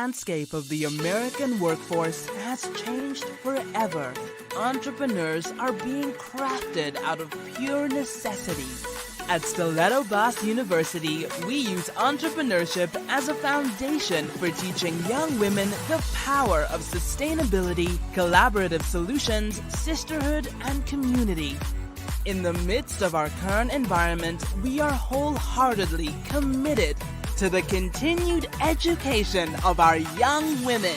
landscape of the American workforce has changed forever. Entrepreneurs are being crafted out of pure necessity. At Stiletto Boss University, we use entrepreneurship as a foundation for teaching young women the power of sustainability, collaborative solutions, sisterhood, and community. In the midst of our current environment, we are wholeheartedly committed to the continued education of our young women.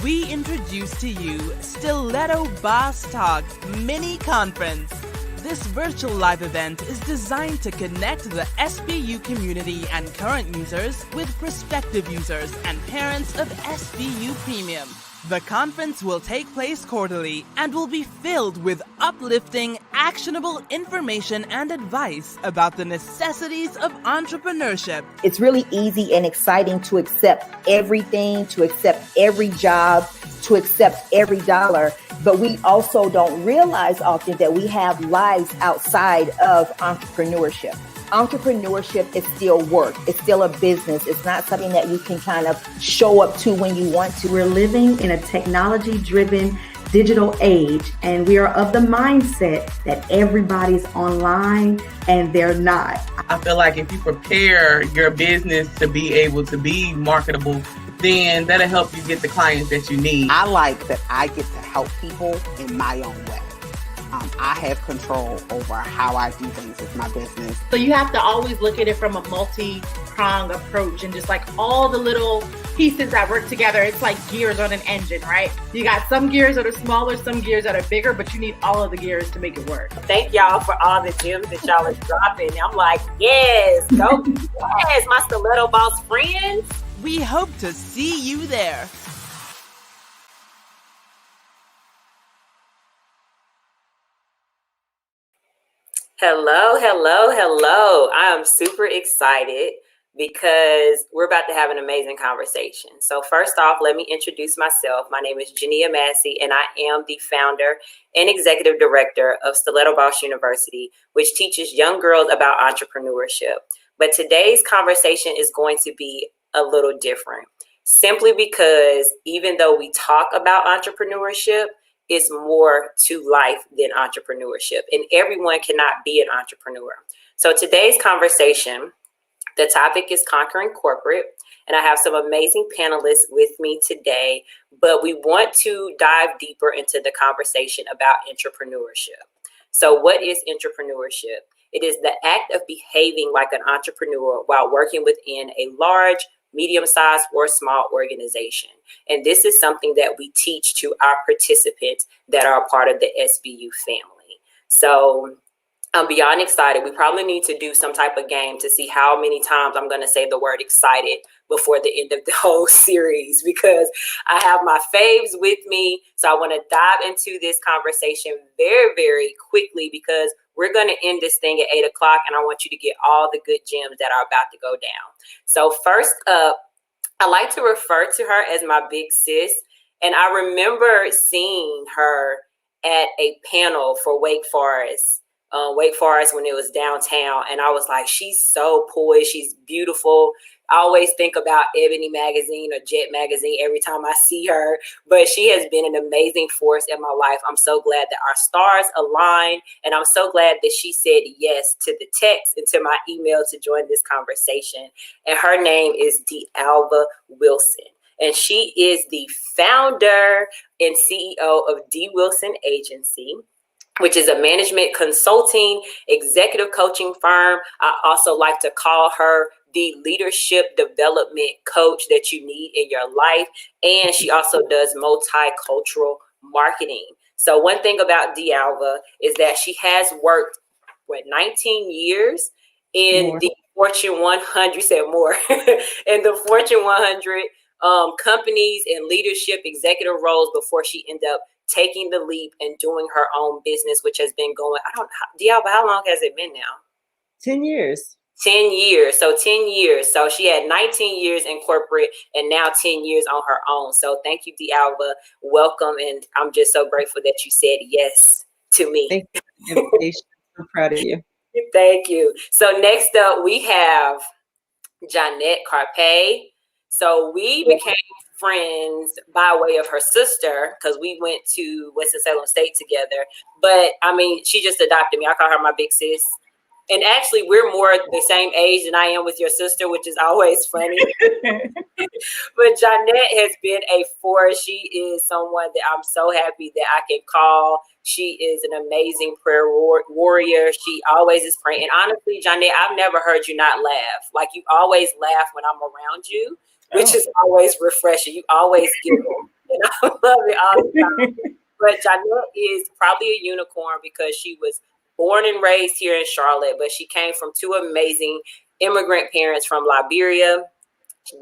We introduce to you Stiletto Boss Talk Mini Conference. This virtual live event is designed to connect the SBU community and current users with prospective users and parents of SBU Premium. The conference will take place quarterly and will be filled with uplifting, actionable information and advice about the necessities of entrepreneurship. It's really easy and exciting to accept everything, to accept every job, to accept every dollar. But we also don't realize often that we have lives outside of entrepreneurship. Entrepreneurship is still work. It's still a business. It's not something that you can kind of show up to when you want to. We're living in a technology-driven digital age, and we are of the mindset that everybody's online and they're not. I feel like if you prepare your business to be able to be marketable, then that'll help you get the clients that you need. I like that I get to help people in my own way. I have control over how I do things with my business. So you have to always look at it from a multi-pronged approach, and just like all the little pieces that work together, it's like gears on an engine, right? You got some gears that are smaller, some gears that are bigger, but you need all of the gears to make it work. Thank y'all for all the gems that y'all are dropping. I'm like, yes, go, yes, my Stiletto Boss friends. We hope to see you there. Hello, hello, hello. I am super excited because we're about to have an amazing conversation. So first off, let me introduce myself. My name is Jania Massey, and I am the founder and executive director of Stiletto Boss University, which teaches young girls about entrepreneurship. But today's conversation is going to be a little different, simply because even though we talk about entrepreneurship, it's more to life than entrepreneurship, and everyone cannot be an entrepreneur. So today's conversation, the topic is conquering corporate, and I have some amazing panelists with me today, but we want to dive deeper into the conversation about entrepreneurship. So what is entrepreneurship? It is the act of behaving like an entrepreneur while working within a large, medium-sized or small organization. And this is something that we teach to our participants that are a part of the SBU family. So I'm beyond excited. We probably need to do some type of game to see how many times I'm going to say the word excited before the end of the whole series, because I have my faves with me. So I want to dive into this conversation very, very quickly, because we're going to end this thing at 8 o'clock, and I want you to get all the good gems that are about to go down. So first up, I like to refer to her as my big sis. And I remember seeing her at a panel for Wake Forest when it was downtown. And I was like, she's so poised. She's beautiful. I always think about Ebony Magazine or Jet Magazine every time I see her, but she has been an amazing force in my life. I'm so glad that our stars aligned, and I'm so glad that she said yes to the text and to my email to join this conversation. And her name is D'Alva Wilson, and she is the founder and CEO of D. Wilson Agency, which is a management consulting, executive coaching firm. I also like to call her the leadership development coach that you need in your life. And she also does multicultural marketing. So one thing about D'Alva is that she has worked, 19 years in the Fortune 100, said more, in the Fortune 100 companies and leadership executive roles before she ended up taking the leap and doing her own business, which has been going, D'Alva, how long has it been now? 10 years. 10 years. So 10 years. So she had 19 years in corporate and now 10 years on her own. So thank you, D'Alva. Welcome. And I'm just so grateful that you said yes to me. Thank you for the invitation. I'm proud of you. Thank you. So next up, we have Jeanette Carpe. So we became friends by way of her sister, because we went to Winston-Salem State together. But I mean, she just adopted me. I call her my big sis. And actually, we're more the same age than I am with your sister, which is always funny. But Jeanette has been a force. She is someone that I'm so happy that I can call. She is an amazing prayer warrior. She always is praying. And honestly, Jeanette, I've never heard you not laugh. Like, you always laugh when I'm around you, which is always refreshing. You always giggle. And I love it all the time. But Jeanette is probably a unicorn because she was born and raised here in Charlotte, but she came from two amazing immigrant parents from Liberia.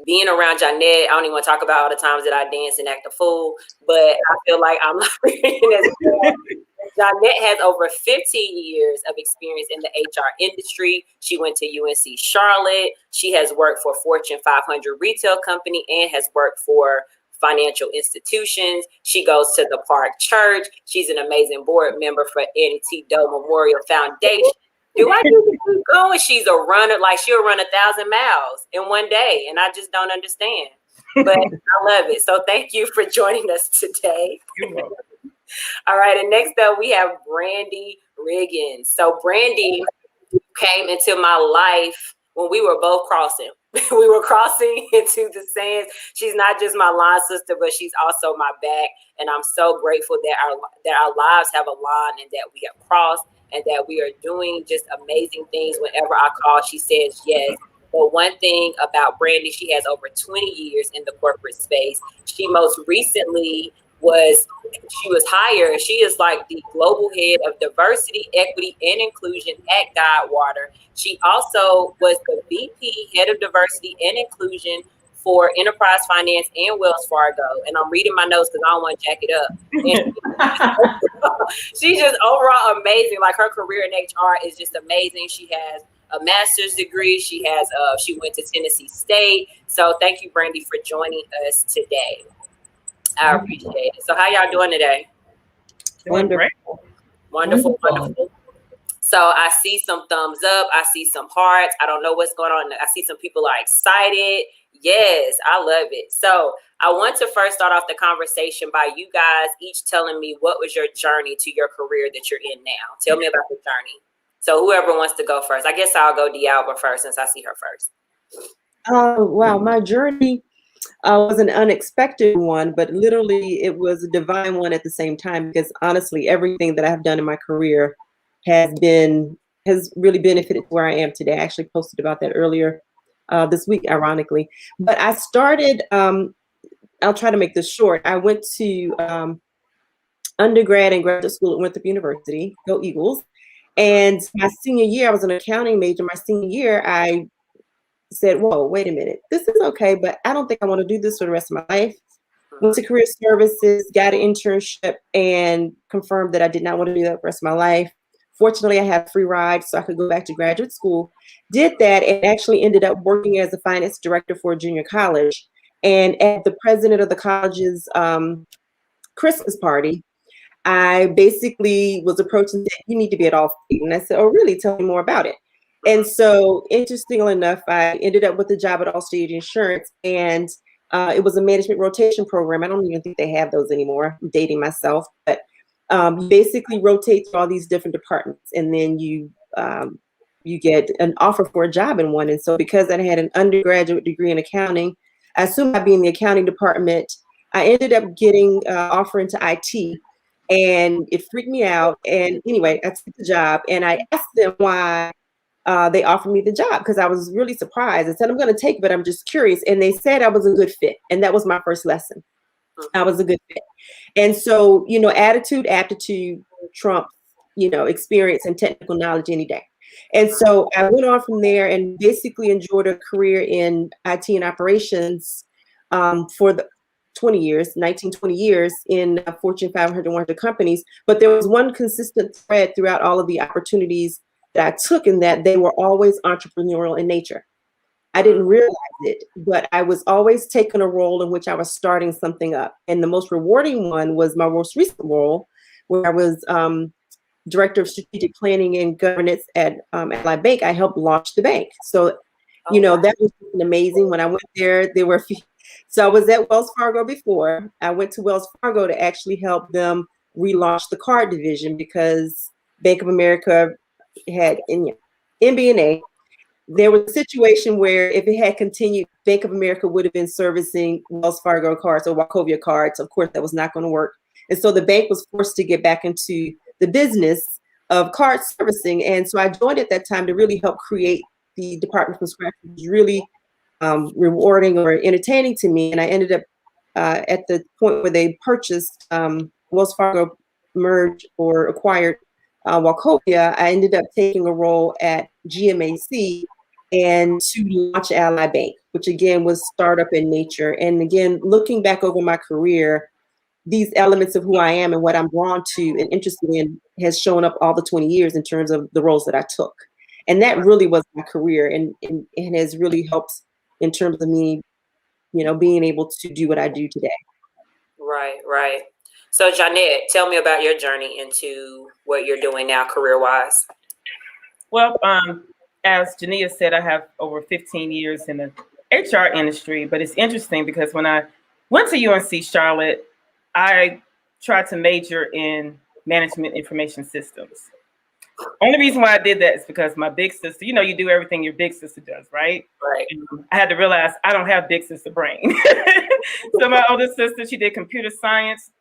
Being around Jeanette, I don't even want to talk about all the times that I dance and act a fool, but I feel like I'm Liberian as well. Jeanette has over 15 years of experience in the HR industry. She went to UNC Charlotte. She has worked for Fortune 500 retail company and has worked for financial institutions. She goes to the Park Church. She's an amazing board member for Annie T. Doe Memorial Foundation. Do I need to keep going? She's a runner, like she'll run 1,000 miles in one day, and I just don't understand. But I love it. So thank you for joining us today. You're welcome. All right, and next up we have Brandy Riggins. So Brandy came into my life when we were both crossing. We were crossing into the sands. She's not just my line sister, but she's also my back. And I'm so grateful that our lives have aligned and that we have crossed and that we are doing just amazing things. Whenever I call, she says yes. But one thing about Brandy, she has over 20 years in the corporate space. She most recently was hired. She is like the global head of diversity, equity, and inclusion at Guidewater. She also was the VP, head of diversity and inclusion for enterprise finance and Wells Fargo. And I'm reading my notes because I don't want to jack it up. She's just overall amazing. Like, her career in HR is just amazing. She has a master's degree. She went to Tennessee State. So thank you, Brandy, for joining us today. I appreciate it. So how y'all doing today? Wonderful. Wonderful. So I see some thumbs up. I see some hearts. I don't know what's going on. I see some people are excited. Yes, I love it. So I want to first start off the conversation by you guys each telling me what was your journey to your career that you're in now. Tell me about the journey. So whoever wants to go first. I guess I'll go D'Alba first since I see her first. Wow, my journey was an unexpected one, but literally it was a divine one at the same time, because honestly, everything that I've done in my career has really benefited where I am today. I actually posted about that earlier this week, ironically. But I started, I'll try to make this short. I went to undergrad and graduate school at Winthrop University, go Eagles. And my senior year, I was an accounting major. My senior year, I said, whoa, wait a minute. This is okay, but I don't think I want to do this for the rest of my life. Went to career services, got an internship, and confirmed that I did not want to do that for the rest of my life. Fortunately, I had free rides, so I could go back to graduate school. Did that and actually ended up working as a finance director for a junior college. And at the president of the college's Christmas party, I basically was approached and said, you need to be at Allstate. And I said, oh, really? Tell me more about it. And so, interestingly enough, I ended up with a job at Allstate Insurance, and it was a management rotation program. I don't even think they have those anymore. I'm dating myself, but you basically rotate through all these different departments, and then you get an offer for a job in one. And so, because I had an undergraduate degree in accounting, I assumed I'd be in the accounting department. I ended up getting offer into IT, and it freaked me out. And anyway, I took the job, and I asked them why they offered me the job, because I was really surprised. I said, I'm going to take it, but I'm just curious. And they said I was a good fit. And that was my first lesson. I was a good fit. And so, attitude, aptitude, trump, experience and technical knowledge any day. And so I went on from there and basically enjoyed a career in IT and operations for the 20 years in Fortune 500 100 companies. But there was one consistent thread throughout all of the opportunities that I took, in that they were always entrepreneurial in nature. I didn't realize it, but I was always taking a role in which I was starting something up. And the most rewarding one was my most recent role, where I was director of strategic planning and governance at Ally Bank. I helped launch the bank. So, that was amazing. When I went there, there were So I was at Wells Fargo before. I went to Wells Fargo to actually help them relaunch the card division because Bank of America had in MBNA. There was a situation where if it had continued, Bank of America would have been servicing Wells Fargo cards or Wachovia cards. Of course, that was not going to work. And so the bank was forced to get back into the business of card servicing. And so I joined at that time to really help create the department from scratch. It was really rewarding or entertaining to me. And I ended up at the point where they purchased Wells Fargo merged or acquired Wachovia. I ended up taking a role at GMAC and to launch Ally Bank, which again was startup in nature. And again, looking back over my career, these elements of who I am and what I'm drawn to and interested in has shown up all the 20 years in terms of the roles that I took. And that really was my career and has really helped in terms of me, being able to do what I do today. Right, right. So Jeanette, tell me about your journey into what you're doing now career-wise. Well, as Jania said, I have over 15 years in the HR industry, but it's interesting because when I went to UNC Charlotte, I tried to major in management information systems. Only reason why I did that is because my big sister, you do everything your big sister does, right? Right. And I had to realize I don't have big sister brain. So my older sister, she did computer science,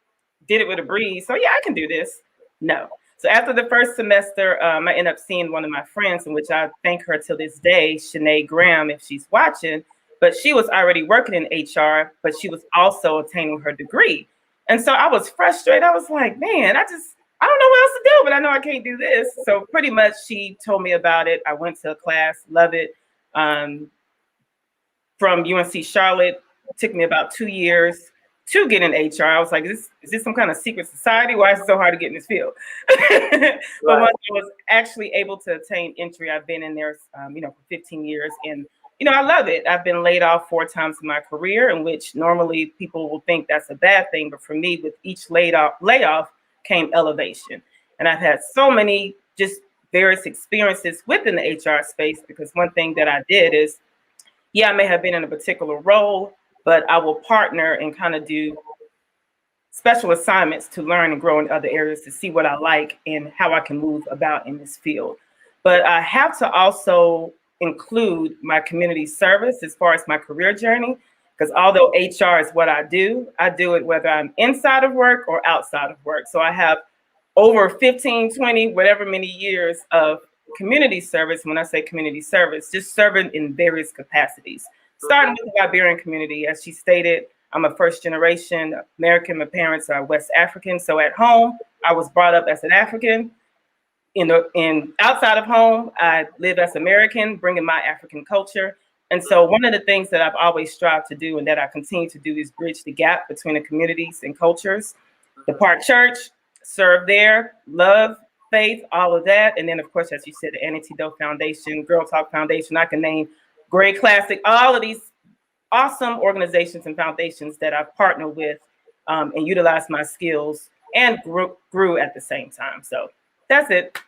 did it with a breeze. So yeah, I can do this. No. So after the first semester, I ended up seeing one of my friends, in which I thank her to this day, Shanae Graham, if she's watching, but she was already working in HR, but she was also attaining her degree. And so I was frustrated. I was like, man, I don't know what else to do, but I know I can't do this. So pretty much she told me about it. I went to a class, love it. From UNC Charlotte, it took me about 2 years to get in HR. I was like, is this some kind of secret society? Why is it so hard to get in this field? But once I was actually able to attain entry, I've been in there, for 15 years. And, I love it. I've been laid off 4 times in my career, in which normally people will think that's a bad thing. But for me, with each layoff came elevation. And I've had so many just various experiences within the HR space, because one thing that I did is, I may have been in a particular role, but I will partner and kind of do special assignments to learn and grow in other areas to see what I like and how I can move about in this field. But I have to also include my community service as far as my career journey, because although HR is what I do it whether I'm inside of work or outside of work. So I have over 15, 20, whatever many years of community service. When I say community service, just serving in various capacities. Starting with the Liberian community, as she stated, I'm a first generation American. My parents are West African. So at home, I was brought up as an African. In outside of home, I live as American, bringing my African culture. And so one of the things that I've always strived to do and that I continue to do is bridge the gap between the communities and cultures. The Park Church, serve there, love, faith, all of that. And then, of course, as you said, the Annie T. Doe Foundation, Girl Talk Foundation, I can name Great Classic, all of these awesome organizations and foundations that I've partnered with and utilized my skills and grew at the same time. So that's it.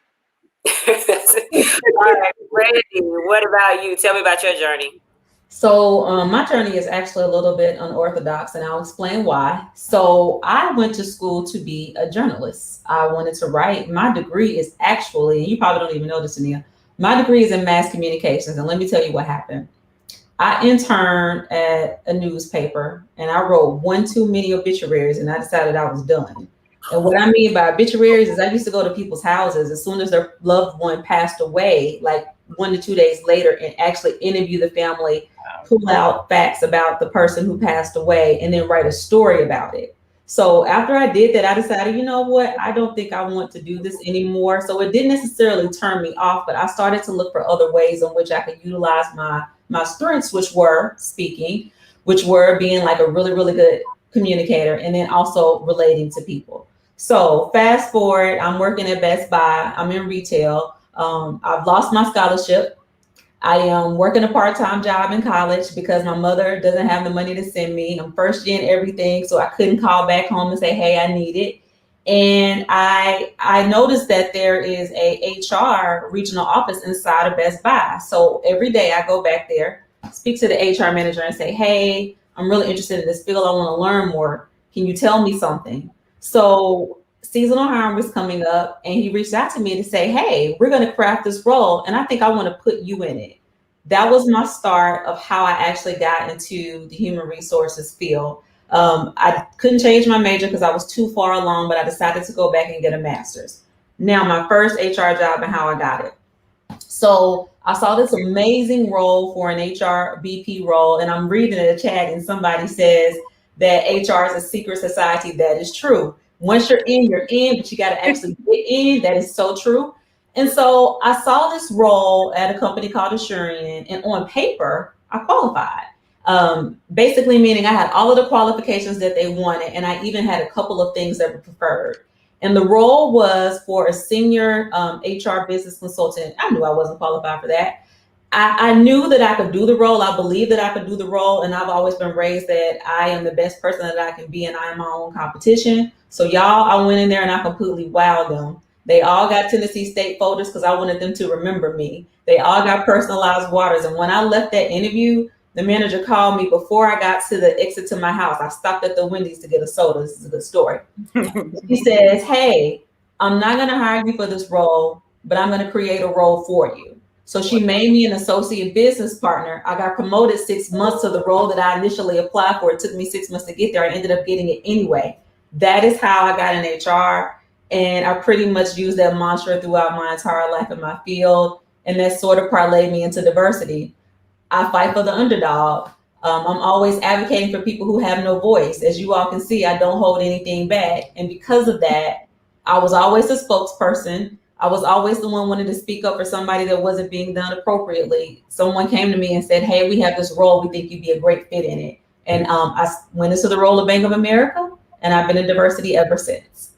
All right, Randy, what about you? Tell me about your journey. So my journey is actually a little bit unorthodox, and I'll explain why. So I went to school to be a journalist. I wanted to write. My degree is actually, and you probably don't even know this, Ania, my degree is in mass communications. And let me tell you what happened. I interned at a newspaper and I wrote one too many obituaries, and I decided I was done. And what I mean by obituaries is I used to go to people's houses as soon as their loved one passed away, like 1 to 2 days later, and actually interview the family, pull out facts about the person who passed away, and then write a story about it. So after I did that, I decided, you know what, I don't think I want to do this anymore. So it didn't necessarily turn me off, but I started to look for other ways in which I could utilize my strengths, which were speaking, which were being like a really, really good communicator, and then also relating to people. So fast forward, I'm working at Best Buy. I'm in retail. I've lost my scholarship. I am working a part-time job in college because my mother doesn't have the money to send me. I'm first gen everything, so I couldn't call back home and say, hey, I need it. And I noticed that there is a HR regional office inside of Best Buy. So every day I go back there, speak to the HR manager and say, hey, I'm really interested in this field. I want to learn more. Can you tell me something? So seasonal hiring was coming up, and he reached out to me to say, hey, we're going to craft this role, and I think I want to put you in it. That was my start of how I actually got into the human resources field. I couldn't change my major because I was too far along, but I decided to go back and get a master's. Now, my first HR job and how I got it. So I saw this amazing role for an HR BP role, and I'm reading the chat, and somebody says that HR is a secret society. That is true. Once you're in, but you got to actually get in. That is so true. And so I saw this role at a company called Assurian, and on paper, I qualified. Basically meaning I had all of the qualifications that they wanted, and I even had a couple of things that were preferred. And the role was for a senior HR business consultant. I knew I wasn't qualified for that. I knew that I could do the role. I believed that I could do the role. And I've always been raised that I am the best person that I can be, and I am my own competition. So y'all, I went in there and I completely wowed them. They all got Tennessee State folders because I wanted them to remember me. They all got personalized waters. And when I left that interview, the manager called me before I got to the exit to my house. I stopped at the Wendy's to get a soda. This is a good story. He says, hey, I'm not going to hire you for this role, but I'm going to create a role for you. So she made me an associate business partner. I got promoted 6 months to the role that I initially applied for. It took me 6 months to get there. I ended up getting it anyway. That is how I got in HR. And I pretty much used that mantra throughout my entire life in my field. And that sort of parlayed me into diversity. I fight for the underdog. I'm always advocating for people who have no voice. As you all can see, I don't hold anything back. And because of that, I was always a spokesperson. I was always the one wanting to speak up for somebody that wasn't being done appropriately. Someone came to me and said, hey, we have this role. We think you'd be a great fit in it. And I went into the role of Bank of America, and I've been in diversity ever since.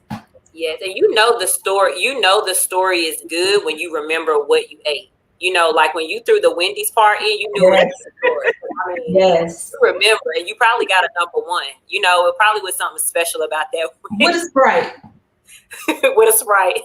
Yes, and you know the story. You know the story is good when you remember what you ate. You know, like when you threw the Wendy's part in, you knew Yes. it was a story. I mean, Yes. you remember, and you probably got a number one. You know, it probably was something special about that. With a Sprite. With a Sprite.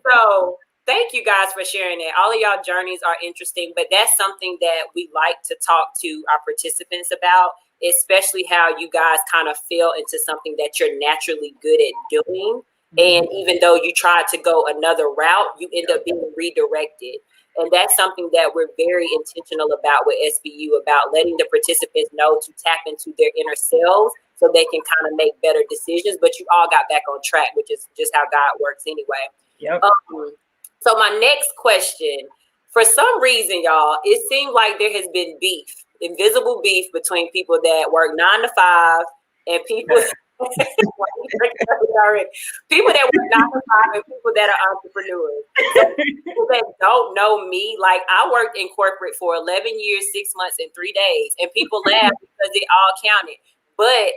So thank you guys for sharing that. All of y'all journeys are interesting, but that's something that we like to talk to our participants about, especially how you guys kind of fell into something that you're naturally good at doing. And even though you tried to go another route, you end up being redirected. And that's something that we're very intentional about with SBU, about letting the participants know to tap into their inner selves so they can kind of make better decisions. But you all got back on track, which is just how God works anyway. Yep. So my next question, for some reason, y'all, it seemed like there has been beef, invisible beef between people that work 9 to 5 and people people that work 9 to 5 and people that are entrepreneurs. So people that don't know me, like I worked in corporate for 11 years, 6 months, and 3 days, and people laugh because it all counted. But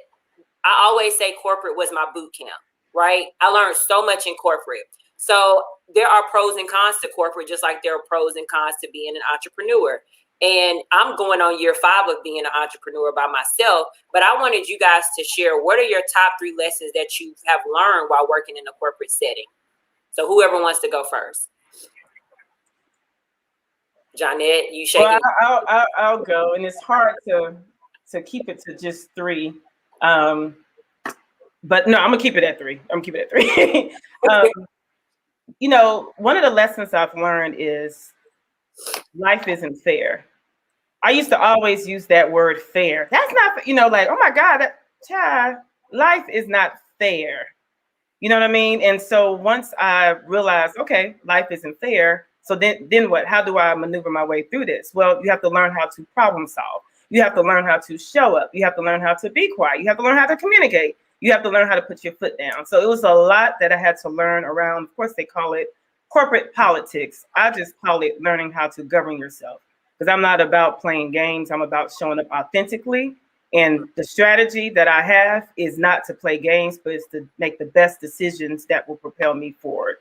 I always say corporate was my boot camp, right? I learned so much in corporate. So there are pros and cons to corporate, just like there are pros and cons to being an entrepreneur. And I'm going on year 5 of being an entrepreneur by myself, but I wanted you guys to share, what are your top 3 lessons that you have learned while working in a corporate setting? So whoever wants to go first. Johnette, you shaking? Well, I'll go, and it's hard to keep it to just 3. But no, I'm gonna keep it at 3. You know, one of the lessons I've learned is life isn't fair. I used to always use that word fair. That's not, you know, like, oh my God, child, life is not fair. You know what I mean? And so once I realized, okay, life isn't fair. So then what? How do I maneuver my way through this? Well, you have to learn how to problem solve. You have to learn how to show up. You have to learn how to be quiet. You have to learn how to communicate. You have to learn how to put your foot down. So it was a lot that I had to learn around. Of course, they call it corporate politics. I just call it learning how to govern yourself, because I'm not about playing games. I'm about showing up authentically. And the strategy that I have is not to play games, but it's to make the best decisions that will propel me forward.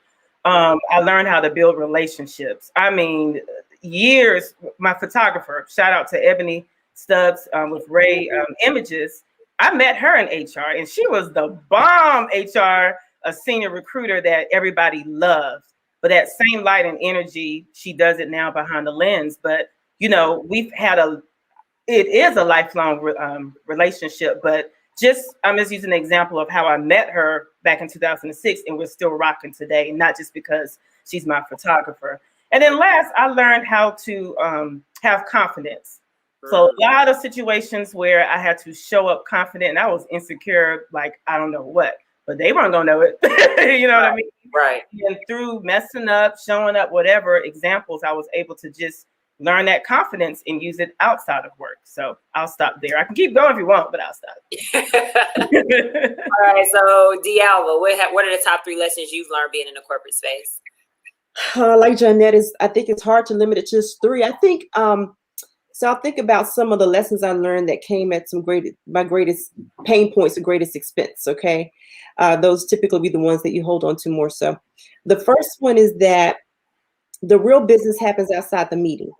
I learned how to build relationships. I mean, years, my photographer, shout out to Ebony Stubbs with Ray Images. I met her in HR, and she was the bomb HR, a senior recruiter that everybody loved. But that same light and energy, she does it now behind the lens. But, you know, we've had it is a lifelong relationship. But I'm just using an example of how I met her back in 2006, and we're still rocking today, not just because she's my photographer. And then last, I learned how to have confidence. So a lot of situations where I had to show up confident and I was insecure, like I don't know what, but they weren't gonna know it. You know what I mean? Right. And through messing up, showing up, whatever examples, I was able to just learn that confidence and use it outside of work. So I'll stop there. I can keep going if you want, but I'll stop. All right. So D'Alva, what are the top 3 lessons you've learned being in the corporate space? Like Jeanette, I think it's hard to limit it to just 3. I think so I'll think about some of the lessons I learned that came at my greatest pain points, the greatest expense, okay? Those typically be the ones that you hold on to more so. The first one is that the real business happens outside the meeting.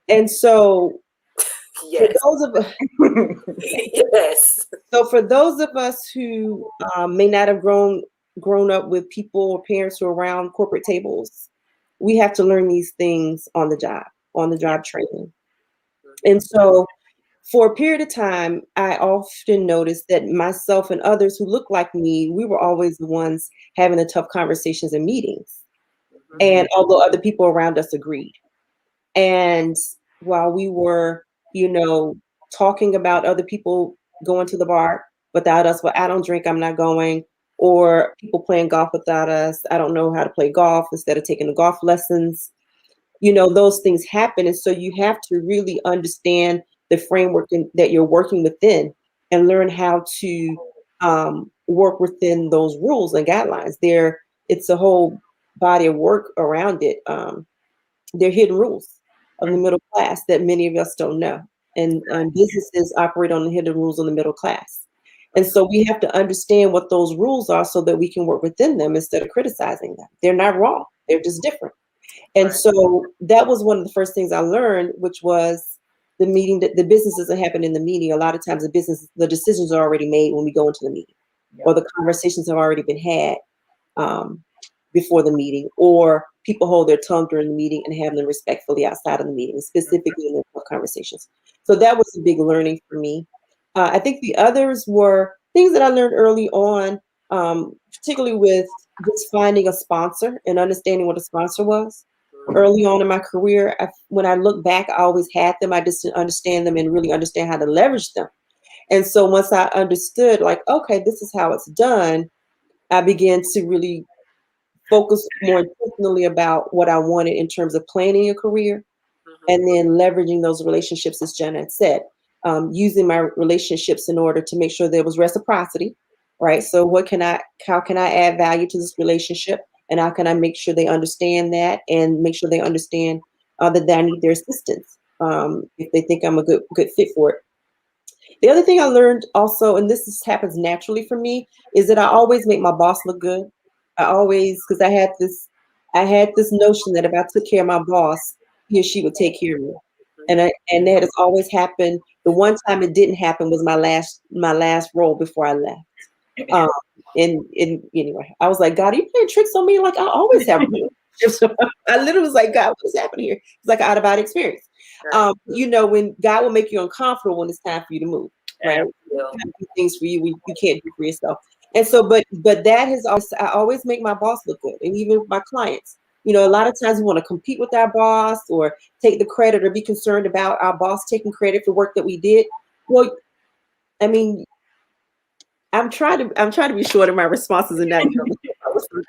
And so yes. For those of us, yes. So for those of us who may not have grown up with people or parents who are around corporate tables, we have to learn these things on the job training. And so for a period of time, I often noticed that myself and others who looked like me, we were always the ones having the tough conversations and meetings. And although other people around us agreed. And while we were, talking about other people going to the bar without us, well, I don't drink, I'm not going, or people playing golf without us, I don't know how to play golf, instead of taking the golf lessons, those things happen. And so you have to really understand the framework that you're working within and learn how to work within those rules and guidelines. It's a whole body of work around it. They're hidden rules of the middle class that many of us don't know. And businesses operate on the hidden rules of the middle class. And so we have to understand what those rules are so that we can work within them instead of criticizing them. They're not wrong. They're just different. And so that was one of the first things I learned, which was the meeting, that the business doesn't happen in the meeting. A lot of times the decisions are already made when we go into the meeting, or the conversations have already been had before the meeting, or people hold their tongue during the meeting and have them respectfully outside of the meeting, specifically in the conversations. So that was a big learning for me. I think the others were things that I learned early on, particularly with just finding a sponsor and understanding what a sponsor was. Early on in my career, when I look back, I always had them. I just didn't understand them and really understand how to leverage them. And so once I understood, like, okay, this is how it's done, I began to really focus more intentionally about what I wanted in terms of planning a career, and then leveraging those relationships, as Janet said, using my relationships in order to make sure there was reciprocity, right? So how can I add value to this relationship, and how can I make sure they understand that, and make sure they understand that I need their assistance if they think I'm a good fit for it. The other thing I learned also, and happens naturally for me, is that I always make my boss look good. Because I had this notion that if I took care of my boss, he or she would take care of me. And that has always happened. The one time it didn't happen was my last role before I left. And anyway, I was like, God, are you playing tricks on me? Like, I always have relationships. I literally was like, God, what's happening here? It's like an out of body experience. When God will make you uncomfortable when it's time for you to move, right? Do things for you can't do for yourself. And so, but that has also, I always make my boss look good, and even with my clients. A lot of times we want to compete with our boss or take the credit or be concerned about our boss taking credit for work that we did. Well, I mean, I'm trying to be short in my responses and not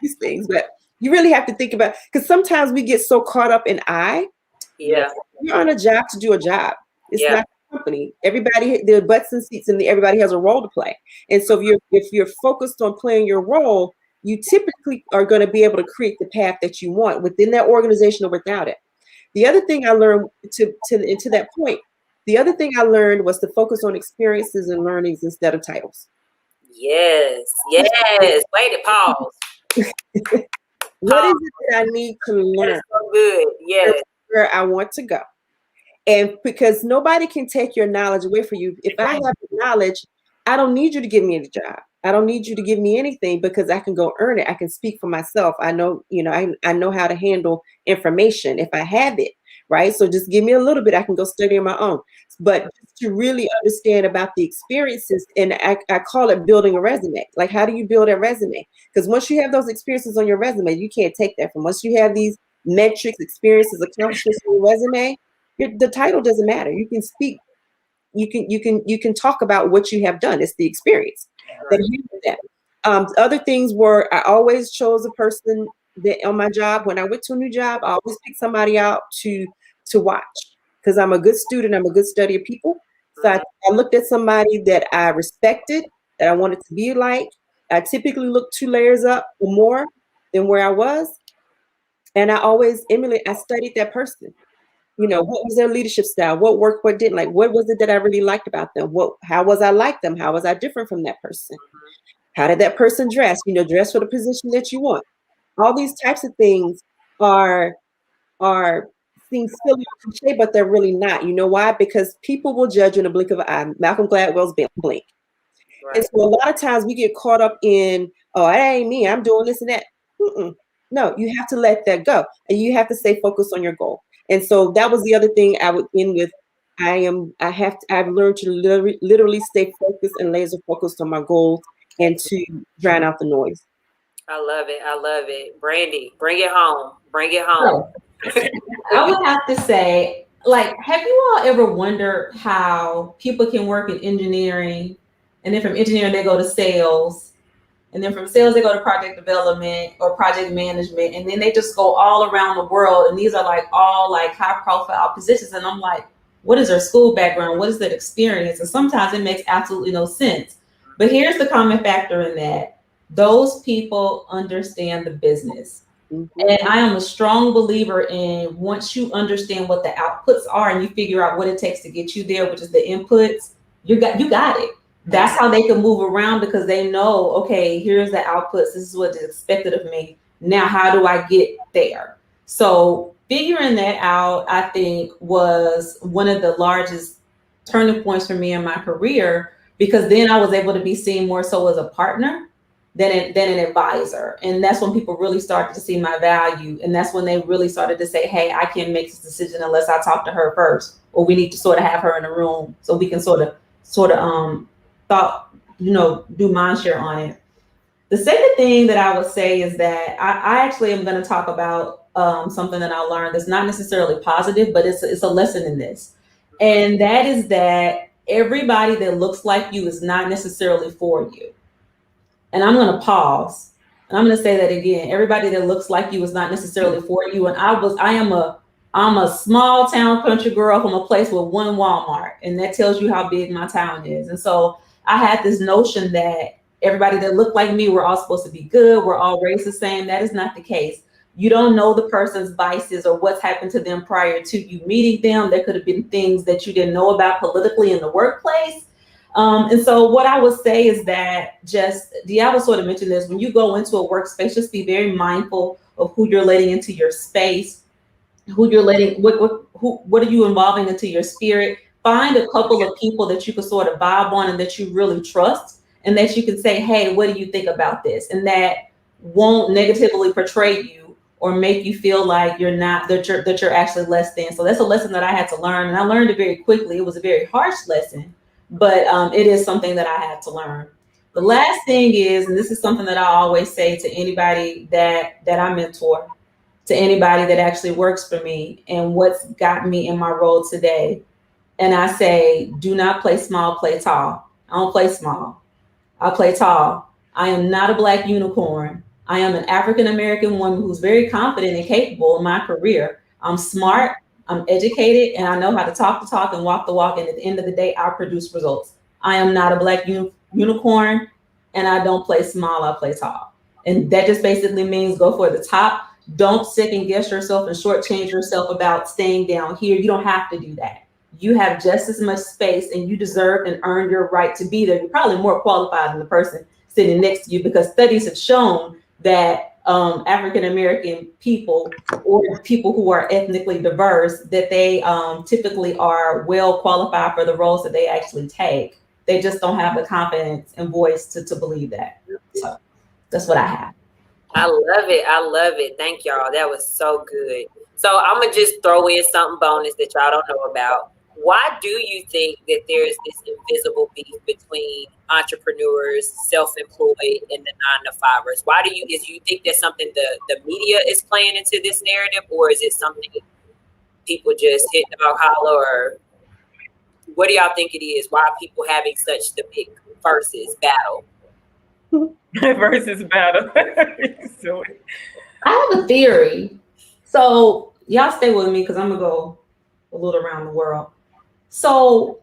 these things, but you really have to think about, because sometimes we get so caught up in Yeah. You're on a job to do a job. It's not a company. Everybody, there are butts and seats, and everybody has a role to play. And so if you're focused on playing your role, you typically are going to be able to create the path that you want within that organization or without it. The other thing I learned to that point, the other thing I learned was to focus on experiences and learnings instead of titles. Yes. Wait to pause. What is it that I need to learn? That's so good. Yes. Where I want to go. And because nobody can take your knowledge away from you. If I have the knowledge, I don't need you to give me a job. I don't need you to give me anything, because I can go earn it. I can speak for myself. I know, I know how to handle information if I have it, right? So just give me a little bit, I can go study on my own. But to really understand about the experiences, and I call it building a resume. Like, how do you build a resume? Because once you have those experiences on your resume, you can't take that from. Once you have these metrics, experiences, accomplishments on your resume, the title doesn't matter. You can speak, you can talk about what you have done. It's the experience that. Other things were, I always chose a person that on my job. When I went to a new job, I always pick somebody out to watch, because I'm a good student. I'm a good study of people. So I looked at somebody that I respected, that I wanted to be like. I typically look 2 layers up or more than where I was. And I always I studied that person. You know, what was their leadership style? What worked, what didn't? Like, what was it that I really liked about them? How was I like them? How was I different from that person? How did that person dress? You know, dress for the position that you want. All these types of things are seem silly or cliche, but they're really not. You know why? Because people will judge you in a blink of an eye. Malcolm Gladwell's blink. Right. And so a lot of times we get caught up in, oh, that ain't me, I'm doing this and that. No, you have to let that go, and you have to stay focused on your goal. And so that was the other thing I would end with. I've learned to literally stay focused and laser focused on my goals and to drown out the noise. I love it. I love it. Brandy, bring it home. Bring it home. I would have to say, like, have you all ever wondered how people can work in engineering, and then from engineering they go to sales, and then from sales they go to project development or project management, and then they just go all around the world, and these are like all like high profile positions, and I'm like, what is their school background? What is their experience? And sometimes it makes absolutely no sense. But here's the common factor in that: those people understand the business. And I am a strong believer in, once you understand what the outputs are and you figure out what it takes to get you there, which is the inputs, you got it. That's how they can move around, because they know, okay, here's the outputs. This is what is expected of me. Now, how do I get there? So figuring that out, I think, was one of the largest turning points for me in my career, because then I was able to be seen more so as a partner than an advisor. And that's when people really started to see my value. And that's when they really started to say, hey, I can't make this decision unless I talk to her first, or we need to sort of have her in the room so we can sort of do mind share on it. The second thing that I would say is that I actually am going to talk about something that I learned that's not necessarily positive, but it's a lesson in this. And that is that everybody that looks like you is not necessarily for you. And I'm going to pause, and I'm going to say that again. Everybody that looks like you is not necessarily for you. And I'm a small town country girl from a place with one Walmart, and that tells you how big my town is. And so I had this notion that everybody that looked like me, we're all supposed to be good, we're all raised the same. That is not the case. You don't know the person's vices or what's happened to them prior to you meeting them. There could have been things that you didn't know about politically in the workplace. And so what I would say is that, just Diablo sort of mentioned this, when you go into a workspace, just be very mindful of who you're letting into your space, who you're letting, what are you involving into your spirit. Find a couple of people that you can sort of vibe on and that you really trust, and that you can say, hey, what do you think about this? And that won't negatively portray you or make you feel like you're not, that you're actually less than. So that's a lesson that I had to learn, and I learned it very quickly. It was a very harsh lesson, but it is something that I had to learn. The last thing is, and this is something that I always say to anybody that I mentor, to anybody that actually works for me, and what's got me in my role today. And I say, do not play small, play tall. I don't play small, I play tall. I am not a Black unicorn. I am an African-American woman who's very confident and capable in my career. I'm smart, I'm educated, and I know how to talk the talk and walk the walk. And at the end of the day, I produce results. I am not a Black unicorn, and I don't play small, I play tall. And that just basically means go for the top. Don't second guess yourself and shortchange yourself about staying down here. You don't have to do that. You have just as much space, and you deserve and earn your right to be there. You're probably more qualified than the person sitting next to you, because studies have shown that African-American people, or people who are ethnically diverse, that they typically are well qualified for the roles that they actually take. They just don't have the confidence and voice to believe that. So that's what I have. I love it. I love it. Thank y'all. That was so good. So I'm gonna just throw in something bonus that y'all don't know about. Why do you think that there's this invisible beef between entrepreneurs, self-employed, and the 9-to-5ers? Why do you think that's something the media is playing into this narrative, or is it something people just hit the holler, or what do y'all think it is? Why are people having such the big versus battle? Versus battle. I have a theory. So y'all stay with me because I'm gonna go a little around the world. So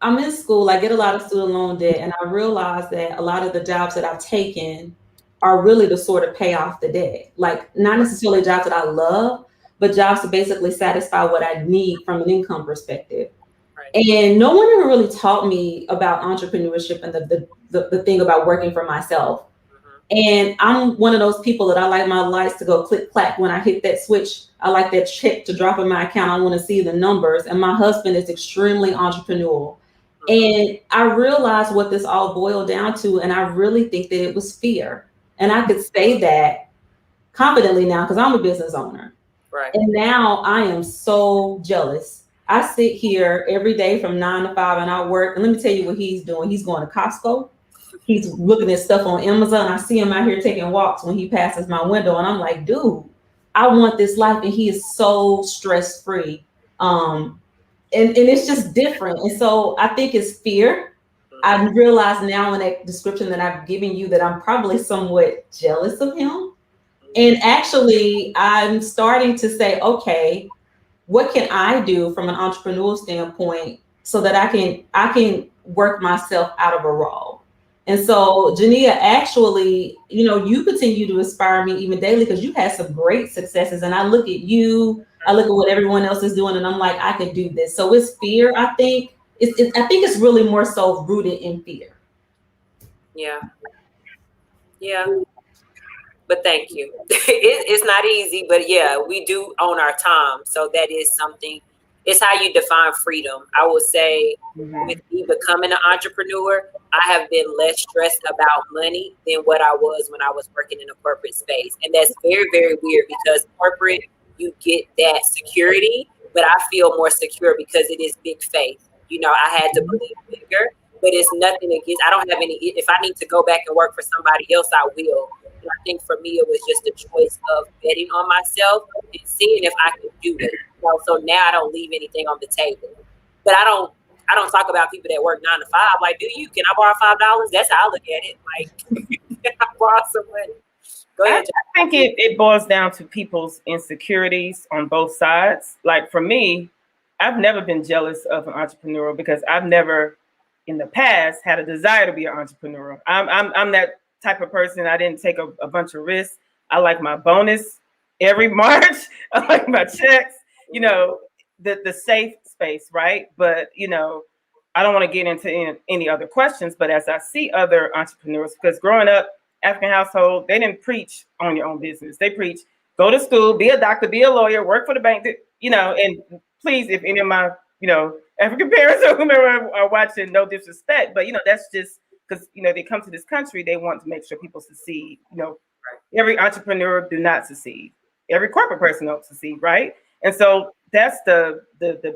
I'm in school, I get a lot of student loan debt, and I realize that a lot of the jobs that I've taken are really to sort of pay off the debt. Like not necessarily jobs that I love, but jobs to basically satisfy what I need from an income perspective. And no one ever really taught me about entrepreneurship and the thing about working for myself. And I'm one of those people that I like my lights to go click clack when I hit that switch. I like that check to drop in my account. I want to see the numbers. And my husband is extremely entrepreneurial. And I realized what this all boiled down to. And I really think that it was fear. And I could say that confidently now because I'm a business owner. Right. And now I am so jealous. I sit here every day from 9 to 5 and I work. And let me tell you what he's doing. He's going to Costco. He's looking at stuff on Amazon. I see him out here taking walks when he passes my window. And I'm like, dude, I want this life. And he is so stress-free. And it's just different. And so I think it's fear. I realize now in that description that I've given you that I'm probably somewhat jealous of him. And actually, I'm starting to say, okay, what can I do from an entrepreneurial standpoint so that I can work myself out of a role? And so, Jania, actually, you continue to inspire me even daily because you had some great successes. And I look at you, I look at what everyone else is doing, and I'm like, I can do this. So it's fear, I think. I think it's really more so rooted in fear. Yeah. Yeah. But thank you. It's not easy, but yeah, we do own our time. So that is something. It's how you define freedom. I would say with me becoming an entrepreneur, I have been less stressed about money than what I was when I was working in a corporate space. And that's very, very weird because corporate, you get that security, but I feel more secure because it is big faith. I had to believe bigger, but it's nothing against, I don't have any, if I need to go back and work for somebody else, I will. And I think for me, it was just a choice of betting on myself and seeing if I could do it. So now I don't leave anything on the table. But I don't talk about people that work 9 to 5. Like, do you? Can I borrow $5? That's how I look at it. Like, can I borrow some money? Go ahead. I think it boils down to people's insecurities on both sides. Like for me, I've never been jealous of an entrepreneur because I've never, in the past, had a desire to be an entrepreneur. I'm that type of person. I didn't take a bunch of risks. I like my bonus every March. I like my checks. The safe space, right? But I don't want to get into any other questions. But as I see other entrepreneurs, because growing up African household, they didn't preach own your own business. They preach go to school, be a doctor, be a lawyer, work for the bank. And please, if any of my African parents or whomever are watching, no disrespect, but that's just because they come to this country, they want to make sure people succeed. Every entrepreneur do not succeed. Every corporate person don't succeed, right? And so that's the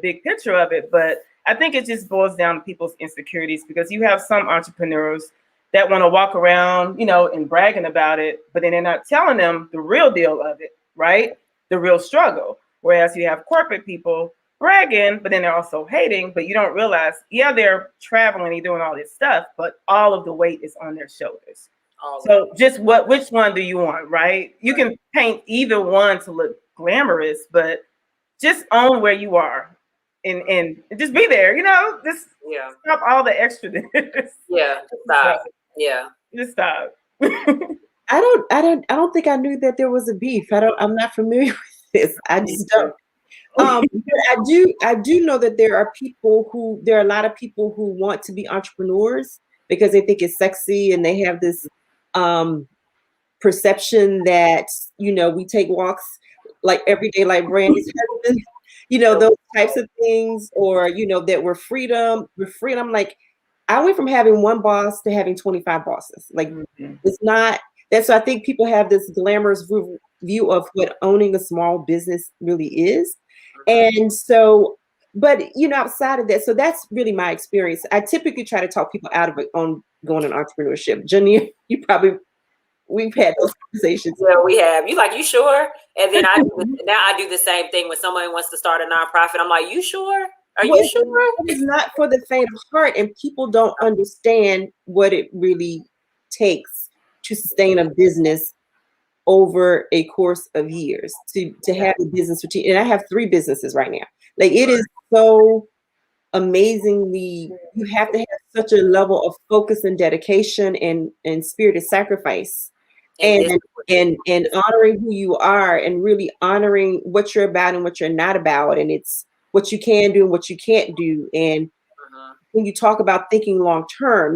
big picture of it. But I think it just boils down to people's insecurities because you have some entrepreneurs that want to walk around, and bragging about it, but then they're not telling them the real deal of it, right? The real struggle. Whereas you have corporate people bragging, but then they're also hating, but you don't realize, they're traveling, they're doing all this stuff, but all of the weight is on their shoulders. So just which one do you want, right? You can paint either one to look glamorous, but just own where you are and just be there, just stop all the extra. Stop. Yeah. Just stop. I don't think I knew that there was a beef. I'm not familiar with this. I just don't. But I do know that there are a lot of people who want to be entrepreneurs because they think it's sexy and they have this perception that, we take walks like every day, like Brandy's husband, those types of things, or, that we're freedom. Like, I went from having one boss to having 25 bosses. Like, that's And so I think people have this glamorous view of what owning a small business really is. And so, but outside of that, so that's really my experience. I typically try to talk people out of it on going in entrepreneurship. Jenny, we've had those conversations. Yeah, we have. You sure? And then I do the same thing when someone wants to start a nonprofit. I'm like, you sure? Are you sure? It's not for the faint of heart, and people don't understand what it really takes to sustain a business over a course of years, to have a business routine. And I have 3 businesses right now. Like, it is so amazingly, you have to have such a level of focus and dedication and spirited sacrifice, and honoring who you are, and really honoring what you're about and what you're not about, and it's what you can do and what you can't do. And when you talk about thinking long term,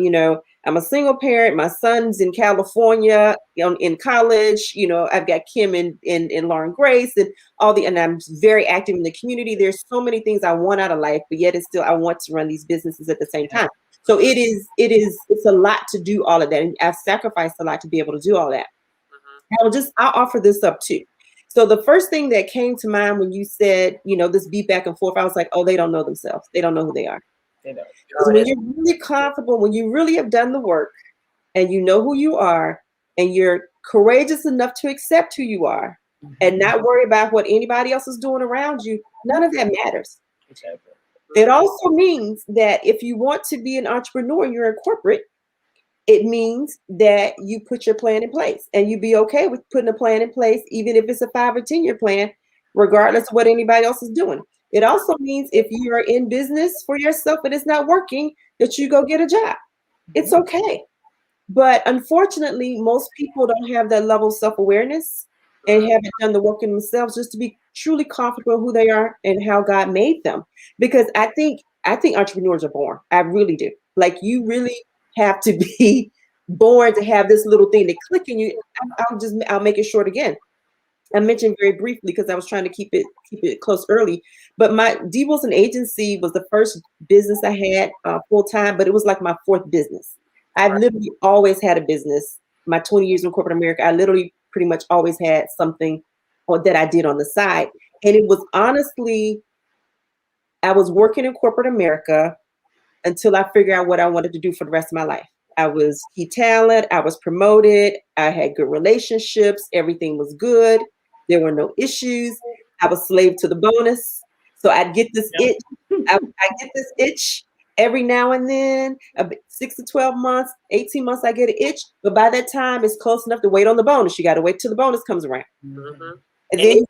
I'm a single parent. My son's in California, in college. I've got Kim and Lauren Grace and and I'm very active in the community. There's so many things I want out of life, but yet I want to run these businesses at the same time. So it's a lot to do all of that. And I've sacrificed a lot to be able to do all that. I'll offer this up too. So the first thing that came to mind when you said, this beat back and forth, I was like, oh, they don't know themselves. They don't know who they are. When you're really comfortable, when you really have done the work and you know who you are, and you're courageous enough to accept who you are and not worry about what anybody else is doing around you, none of that matters. It also means that if you want to be an entrepreneur and you're in corporate, it means that you put your plan in place, and you be okay with putting a plan in place, even if it's a 5 or 10-year plan, regardless of what anybody else is doing. It also means if you are in business for yourself and it's not working, that you go get a job. It's okay. But unfortunately, most people don't have that level of self-awareness and haven't done the work in themselves just to be truly comfortable in who they are and how God made them. Because I think entrepreneurs are born. I really do. Like, you really have to be born to have this little thing that click in you. I'll make it short again. I mentioned very briefly because I was trying to keep it close early, but my D. Wilson Agency was the first business I had full time, but it was like my 4th business. I've literally always had a business. My 20 years in corporate America, I literally pretty much always had something that I did on the side. And it was honestly, I was working in corporate America until I figured out what I wanted to do for the rest of my life. I was key talent. I was promoted. I had good relationships. Everything was good. There were no issues. I was slave to the bonus. So I'd get this itch. I get this itch every now and then, 6 to 12 months, 18 months, I get an itch. But by that time, it's close enough to wait on the bonus. You got to wait till the bonus comes around. And then,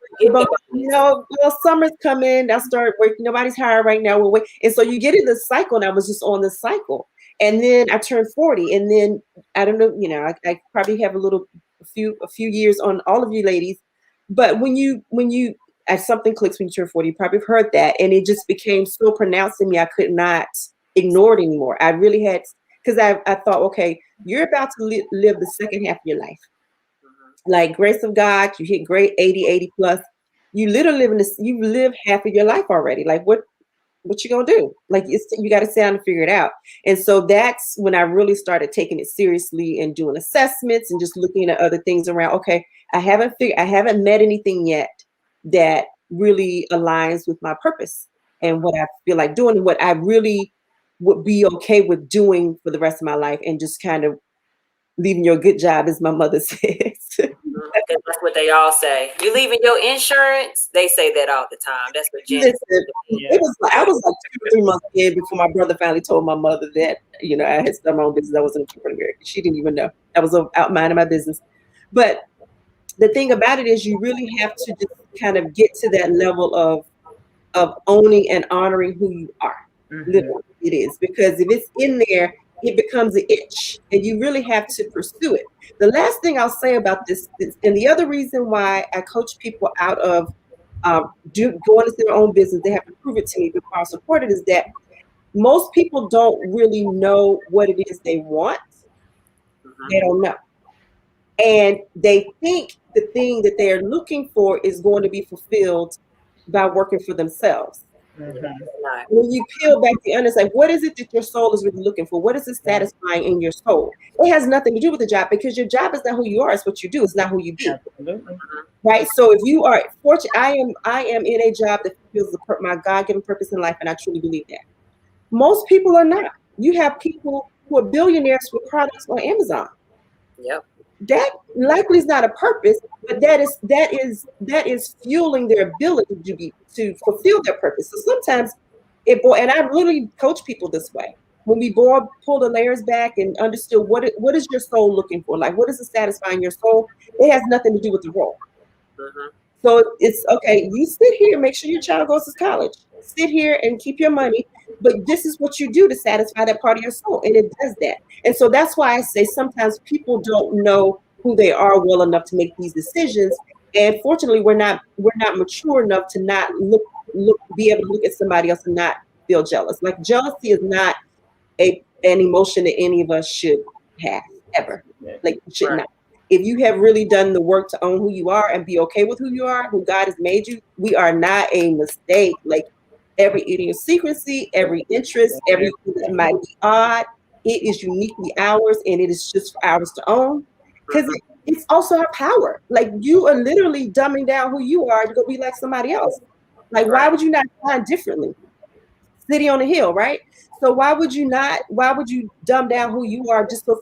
summer's coming. I start working. Nobody's hired right now. We'll wait. And so you get in this cycle, and I was just on this cycle. And then I turned 40, and then I don't know, I probably have a few years on all of you ladies. But when you something clicks when you turn 40, you probably have heard that, and it just became so pronounced in me, I could not ignore it anymore. I really had, because I thought, okay, you're about to live the second half of your life. Like, grace of God, you hit grade 80 plus. You literally you live half of your life already. Like, what you gonna do? Like, you got to sit down and figure it out. And so that's when I really started taking it seriously and doing assessments and just looking at other things around. Okay, I haven't met anything yet that really aligns with my purpose and what I feel like doing and what I really would be okay with doing for the rest of my life, and just kind of leaving your good job, as my mother says. That's what they all say. You leaving your insurance? They say that all the time. That's what Jen said. I was like 2 or 3 months in before my brother finally told my mother that, I had started my own business. I was in corporate America. She didn't even know. I was out minding my business. But the thing about it is, you really have to just kind of get to that level of owning and honoring who you are. Literally, it is. Because if it's in there, it becomes an itch, and you really have to pursue it. The last thing I'll say about this, and the other reason why I coach people out of going into their own business, they have to prove it to me before I support it, is that most people don't really know what it is they want. They don't know. And they think the thing that they're looking for is going to be fulfilled by working for themselves. Not. When you peel back the onion, it's like, what is it that your soul is really looking for? What is it satisfying in your soul? It has nothing to do with the job, because your job is not who you are, it's what you do. It's not who you be. Absolutely. Right. So if you are fortunate, I am in a job that fulfills my God-given purpose in life, and I truly believe that. Most people are not. You have people who are billionaires with products on Amazon. Yep. That likely is not a purpose, but that is fueling their ability to fulfill their purpose. So sometimes and I really coach people this way. When we pull the layers back and understood what is your soul looking for, like what is satisfying your soul, it has nothing to do with the role. So it's okay. You sit here, make sure your child goes to college. Sit here and keep your money, but this is what you do to satisfy that part of your soul, and it does that. And so that's why I say sometimes people don't know who they are well enough to make these decisions. And fortunately, we're not mature enough to not be able to look at somebody else and not feel jealous. Like jealousy is not an emotion that any of us should have ever. Like you should not. If you have really done the work to own who you are and be okay with who you are, who God has made you, we are not a mistake. Like every idiosyncrasy, every interest, everything that might be odd, it is uniquely ours, and it is just ours to own. Because it's also our power. Like you are literally dumbing down who you are to go be like somebody else. Like why would you not find differently? City on a hill, right? So why would you dumb down who you are just so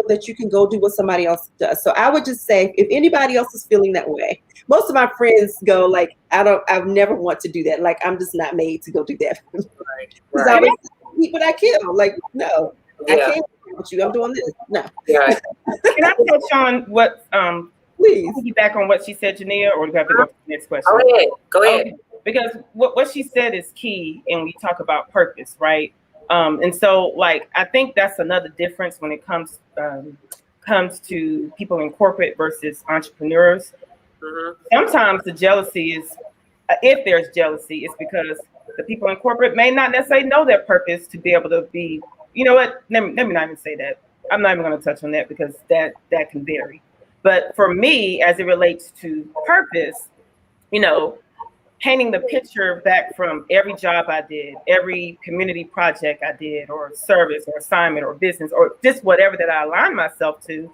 that you can go do what somebody else does? So I would just say, if anybody else is feeling that way, most of my friends go like, I've never want to do that. Like I'm just not made to go do that. Because I was people I kill. Like, no, I can't with you. I'm doing this. No. Can I touch on what please piggyback on what she said, Jania, or do you have to go to the next question? Go ahead. Okay. Because what she said is key, and we talk about purpose, right? And so, like, I think that's another difference when it comes to people in corporate versus entrepreneurs. Sometimes the jealousy is, if there's jealousy, it's because the people in corporate may not necessarily know their purpose to be able to be. You know what? Let me not even say that. I'm not even going to touch on that because that can vary. But for me, as it relates to purpose, painting the picture back from every job I did, every community project I did, or service or assignment or business, or just whatever that I align myself to.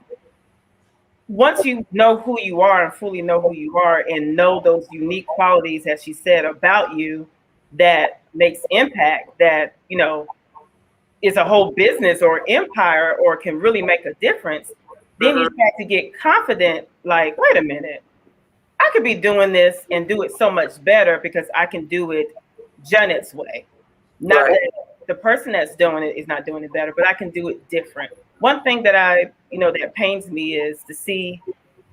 Once you know who you are and fully know who you are and know those unique qualities, as she said, about you that makes impact, that, is a whole business or empire or can really make a difference, then you have to get confident, like, wait a minute. I could be doing this and do it so much better because I can do it Janet's way. Not that the person that's doing it is not doing it better, but I can do it different. One thing that that pains me is to see,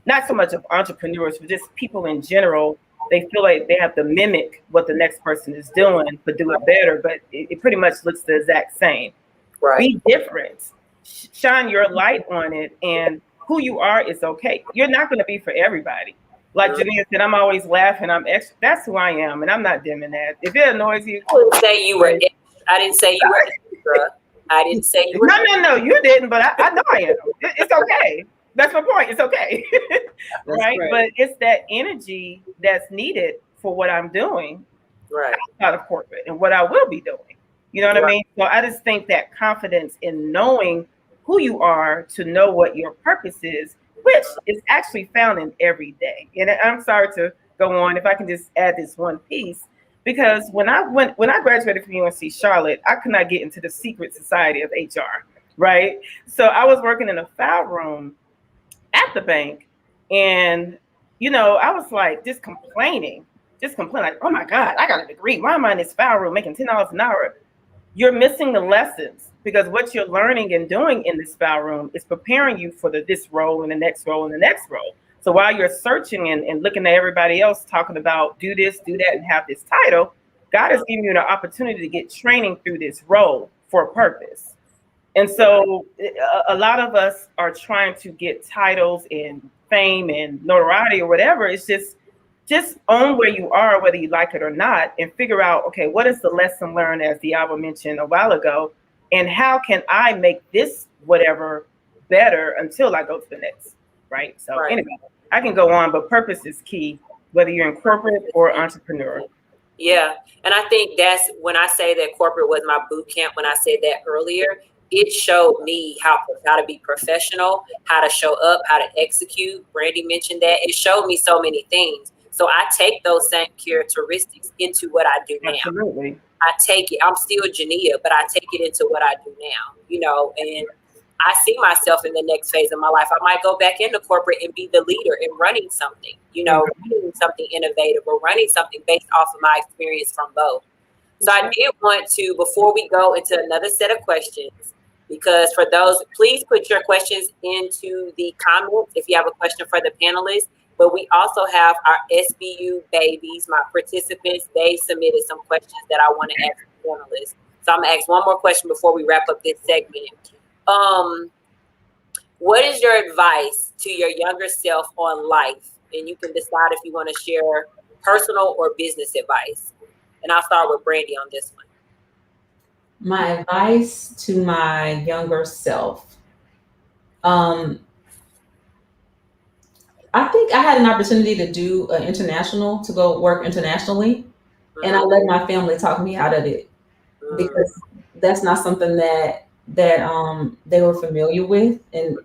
not so much of entrepreneurs, but just people in general, they feel like they have to mimic what the next person is doing, but do it better. But it pretty much looks the exact same. Be different. Shine your light on it, and who you are is okay. You're not going to be for everybody. Like Jania said, I'm always laughing. I'm extra. That's who I am, and I'm not dimming that. If it annoys you, I didn't say you were. I didn't say you were extra. I didn't say you were. No, you didn't. But I know I am. It's okay. That's my point. It's okay, right? But it's that energy that's needed for what I'm doing, out of corporate, and what I will be doing. You know what I mean? So I just think that confidence in knowing who you are, to know what your purpose is, which is actually found in every day. And I'm sorry to go on, if I can just add this one piece, because when I graduated from UNC Charlotte, I could not get into the secret society of HR, right? So I was working in a file room at the bank, and I was like just complaining, like, oh my God, I got a degree. Why am I in this file room making $10 an hour? You're missing the lessons, because what you're learning and doing in this file room is preparing you for this role and the next role and the next role. So while you're searching and looking at everybody else talking about do this, do that, and have this title, God has given you an opportunity to get training through this role for a purpose. And so a lot of us are trying to get titles and fame and notoriety or whatever. It's just own where you are, whether you like it or not, and figure out, okay, what is the lesson learned, as Diabo mentioned a while ago, and how can I make this whatever better until I go to the next, right? So anyway, I can go on, but purpose is key, whether you're in corporate or entrepreneur. Yeah. And I think that's when I say that corporate was my boot camp, when I said that earlier, it showed me how to be professional, how to show up, how to execute. Brandy mentioned that. It showed me so many things. So I take those same characteristics into what I do now. Absolutely. I take it, I'm still Jania, but I take it into what I do now, and I see myself in the next phase of my life. I might go back into corporate and be the leader in running something, running something innovative or running something based off of my experience from both. So I did want to, before we go into another set of questions, because for those, please put your questions into the comments if you have a question for the panelists. But we also have our SBU babies, my participants. They submitted some questions that I want to ask the panelists. So I'm gonna ask one more question before we wrap up this segment. What is your advice to your younger self on life? And you can decide if you want to share personal or business advice. And I'll start with Brandy on this one. My advice to my younger self. I think I had an opportunity to do to go work internationally. And I let my family talk me out of it because that's not something that they were familiar with. And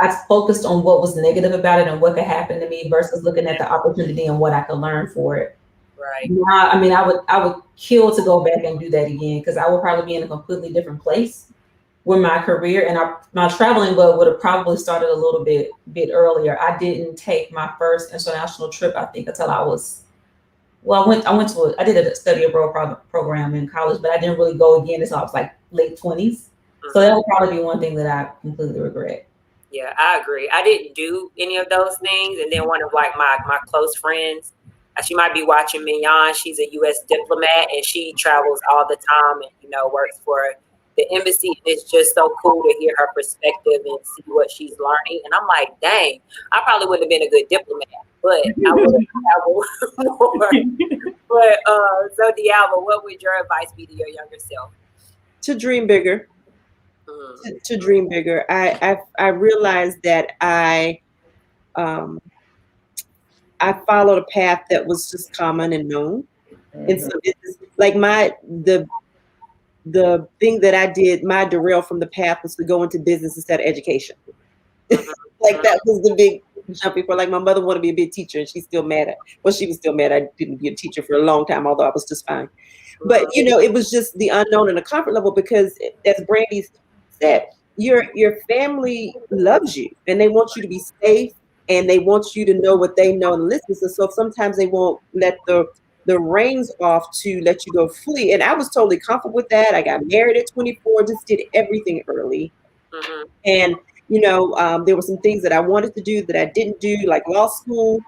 I focused on what was negative about it and what could happen to me versus looking at the opportunity and what I could learn for it. Right. Now, I mean, I would kill to go back and do that again because I would probably be in a completely different place with my career, and my traveling bug would have probably started a little bit earlier. I didn't take my first international trip, I think, until I was, I did a study abroad program in college, but I didn't really go again until I was like late 20s. So that would probably be one thing that I completely regret. Yeah, I agree. I didn't do any of those things. And then one of like my close friends, she might be watching Mignon. She's a U.S. diplomat and she travels all the time and, works for the embassy. It's just so cool to hear her perspective and see what she's learning. And I'm like, dang, I probably wouldn't have been a good diplomat, but I would have traveled more. But so Diallo, what would your advice be to your younger self? To dream bigger. To dream bigger. I realized that I followed a path that was just common and known. And so it's like the thing that I did, my derail from the path was to go into business instead of education. Like that was the big jumping for. Like my mother wanted me to be a teacher and she's still mad she was still mad I didn't be a teacher for a long time, although I was just fine. But it was just the unknown and the comfort level because as Brandy said, your family loves you and they want you to be safe and they want you to know what they know and listen. So sometimes they won't let the reins off to let you go fully. And I was totally comfortable with that. I got married at 24, just did everything early. And, there were some things that I wanted to do that I didn't do, like law school.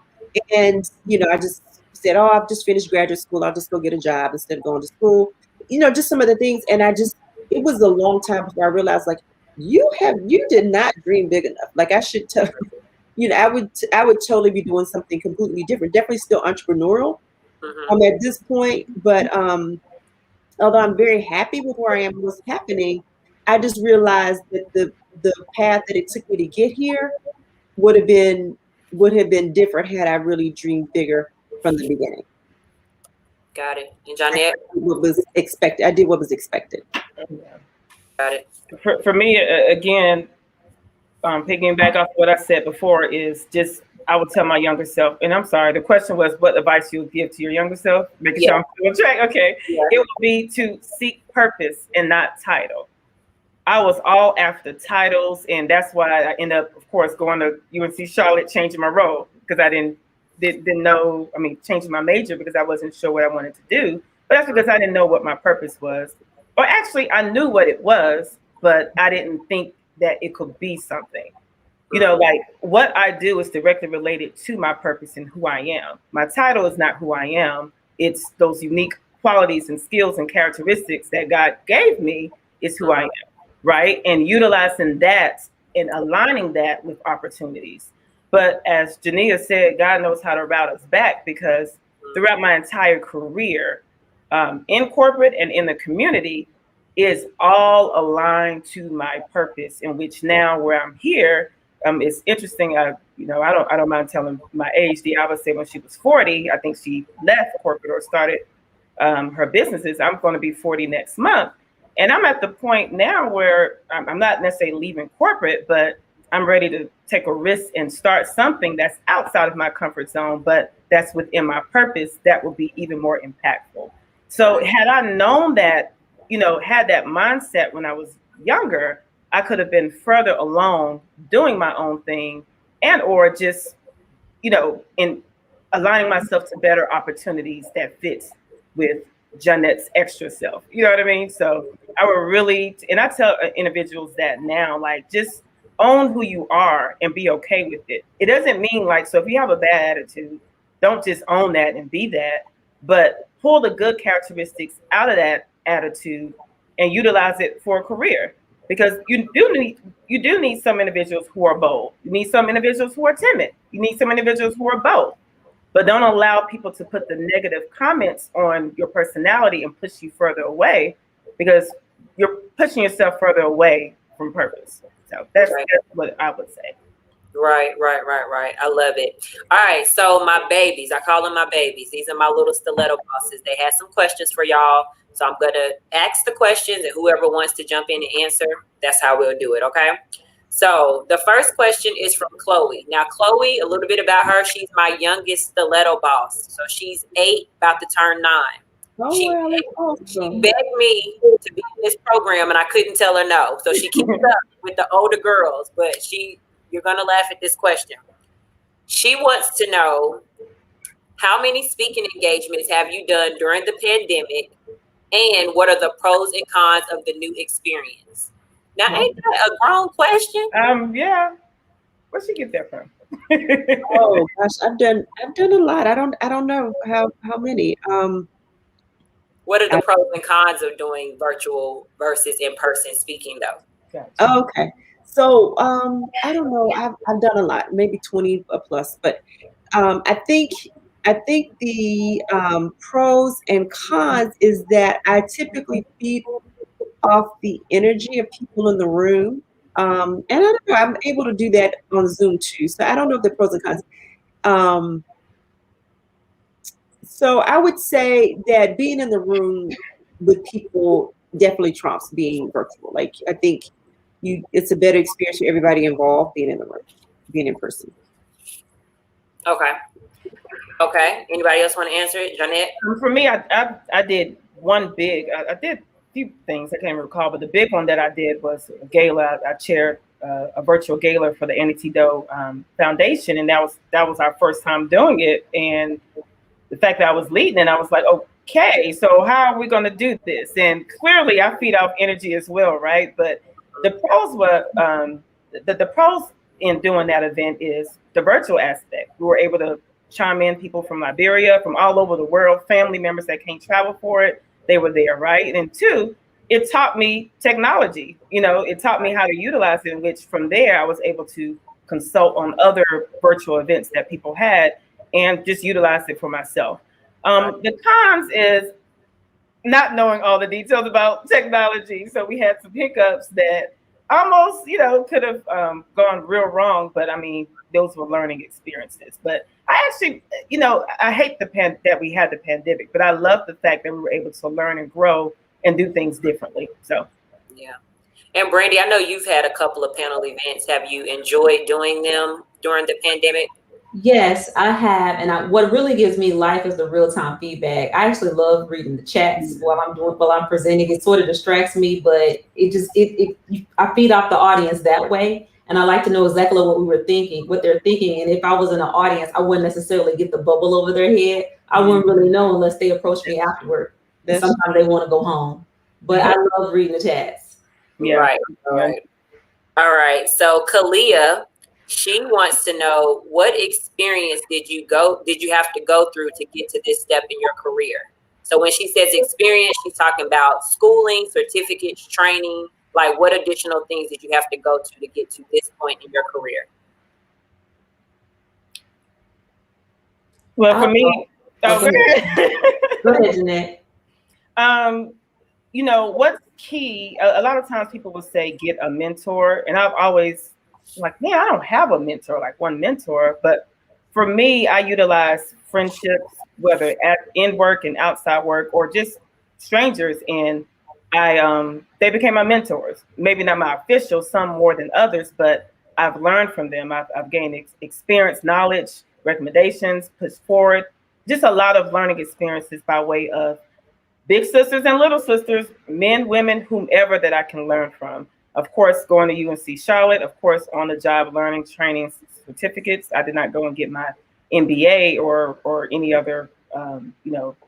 And, I just said, I've just finished graduate school. I'll just go get a job instead of going to school, just some of the things. And it was a long time before I realized, like, you did not dream big enough. Like I should tell I would totally be doing something completely different. Definitely still entrepreneurial. At this point, but although I'm very happy with where I am and what's happening, I just realized that the path that it took me to get here would have been different had I really dreamed bigger from the beginning. Got it. And Johnette? What was expected. I did what was expected. Got it. For me, again, picking back off what I said before is just, I would tell my younger self, and I'm sorry, the question was what advice you would give to your younger self? Making sure I'm still on track. Okay. Yeah. It would be to seek purpose and not title. I was all after titles, and that's why I ended up, of course, going to UNC Charlotte, changing my role because I didn't know, changing my major because I wasn't sure what I wanted to do. But that's because I didn't know what my purpose was. Or actually, I knew what it was, but I didn't think that it could be something. Like what I do is directly related to my purpose and who I am. My title is not who I am. It's those unique qualities and skills and characteristics that God gave me is who I am, right? And utilizing that and aligning that with opportunities. But as Jania said, God knows how to route us back because throughout my entire career in corporate and in the community is all aligned to my purpose, in which now where I'm here, it's interesting. I don't mind telling my age. Diava said when she was 40, I think she left corporate or started her businesses. I'm going to be 40 next month. And I'm at the point now where I'm not necessarily leaving corporate, but I'm ready to take a risk and start something that's outside of my comfort zone, but that's within my purpose that will be even more impactful. So had I known that, had that mindset when I was younger, I could have been further along doing my own thing and or just, in aligning myself to better opportunities that fits with Jeanette's extra self. You know what I mean? So I would really, and I tell individuals that now, like, just own who you are and be okay with it. It doesn't mean like, so if you have a bad attitude, don't just own that and be that, but pull the good characteristics out of that attitude and utilize it for a career. Because you do need some individuals who are bold. You need some individuals who are timid. You need some individuals who are both. But don't allow people to put the negative comments on your personality and push you further away, because you're pushing yourself further away from purpose. So that's what I would say. Right. I love it. All right. So my babies, I call them my babies. These are my little stiletto bosses. They had some questions for y'all. So I'm going to ask the questions, and whoever wants to jump in and answer, that's how we'll do it. Okay. So the first question is from Chloe. Now, Chloe, a little bit about her. She's my youngest stiletto boss. So she's 8, about to turn 9. She begged me to be in this program, and I couldn't tell her no. So she keeps up with the older girls, but you're going to laugh at this question. She wants to know, how many speaking engagements have you done during the pandemic, and what are the pros and cons of the new experience? Now, ain't that a grown question? Yeah. Where'd she get that from? Oh gosh, I've done a lot. I don't know how many. What are the pros and cons of doing virtual versus in-person speaking, though? Gotcha. Okay. So I don't know. I've done a lot, maybe 20 plus, but I think the pros and cons is that I typically feed off the energy of people in the room. And I don't know, I'm able to do that on Zoom too. So I don't know if the pros and cons. So I would say that being in the room with people definitely trumps being virtual. Like, I think it's a better experience for everybody involved being in the room, being in person. Okay. Anybody else want to answer it? Jeanette? For me, I did one big, I did a few things I can't recall, but the big one that I did was a gala. I chaired a virtual gala for the Annie-T-Doe Foundation, and that was our first time doing it. And the fact that I was leading it, I was like, okay, so how are we going to do this? And clearly I feed off energy as well, right? But the pros were, the pros in doing that event is the virtual aspect. We were able to chime in people from Liberia, from all over the world, family members that can't travel for it. They were there, right? And 2, it taught me technology. It taught me how to utilize it, in which from there I was able to consult on other virtual events that people had and just utilize it for myself. The cons is not knowing all the details about technology. So we had some hiccups that almost, could have gone real wrong. But I mean, those were learning experiences. But I actually, I hate that we had the pandemic, but I love the fact that we were able to learn and grow and do things differently. So, yeah. And Brandy, I know you've had a couple of panel events. Have you enjoyed doing them during the pandemic? Yes, I have. And what really gives me life is the real-time feedback. I actually love reading the chats while I'm presenting. It sort of distracts me, but I feed off the audience that way. And I like to know exactly what they're thinking. And if I was in an audience, I wouldn't necessarily get the bubble over their head. I wouldn't really know unless they approach me afterward. Sometimes they want to go home. But I love reading the chats. Yeah. Right. All right. So Kalia, she wants to know, what experience did you have to go through to get to this step in your career? So when she says experience, she's talking about schooling, certificates, training. Like, what additional things did you have to go to get to this point in your career? Well, for me, go ahead, Jeanette. What's key? A lot of times people will say get a mentor, and I've always like, man, I don't have a mentor, like one mentor. But for me, I utilize friendships, whether in work and outside work, or just strangers, and they became my mentors. Maybe not my official, some more than others, but I've learned from them. I've gained experience, knowledge, recommendations, pushed forward, just a lot of learning experiences by way of big sisters and little sisters, men, women, whomever that I can learn from. Of course, going to UNC Charlotte, of course, on the job learning, training certificates. I did not go and get my MBA or any other,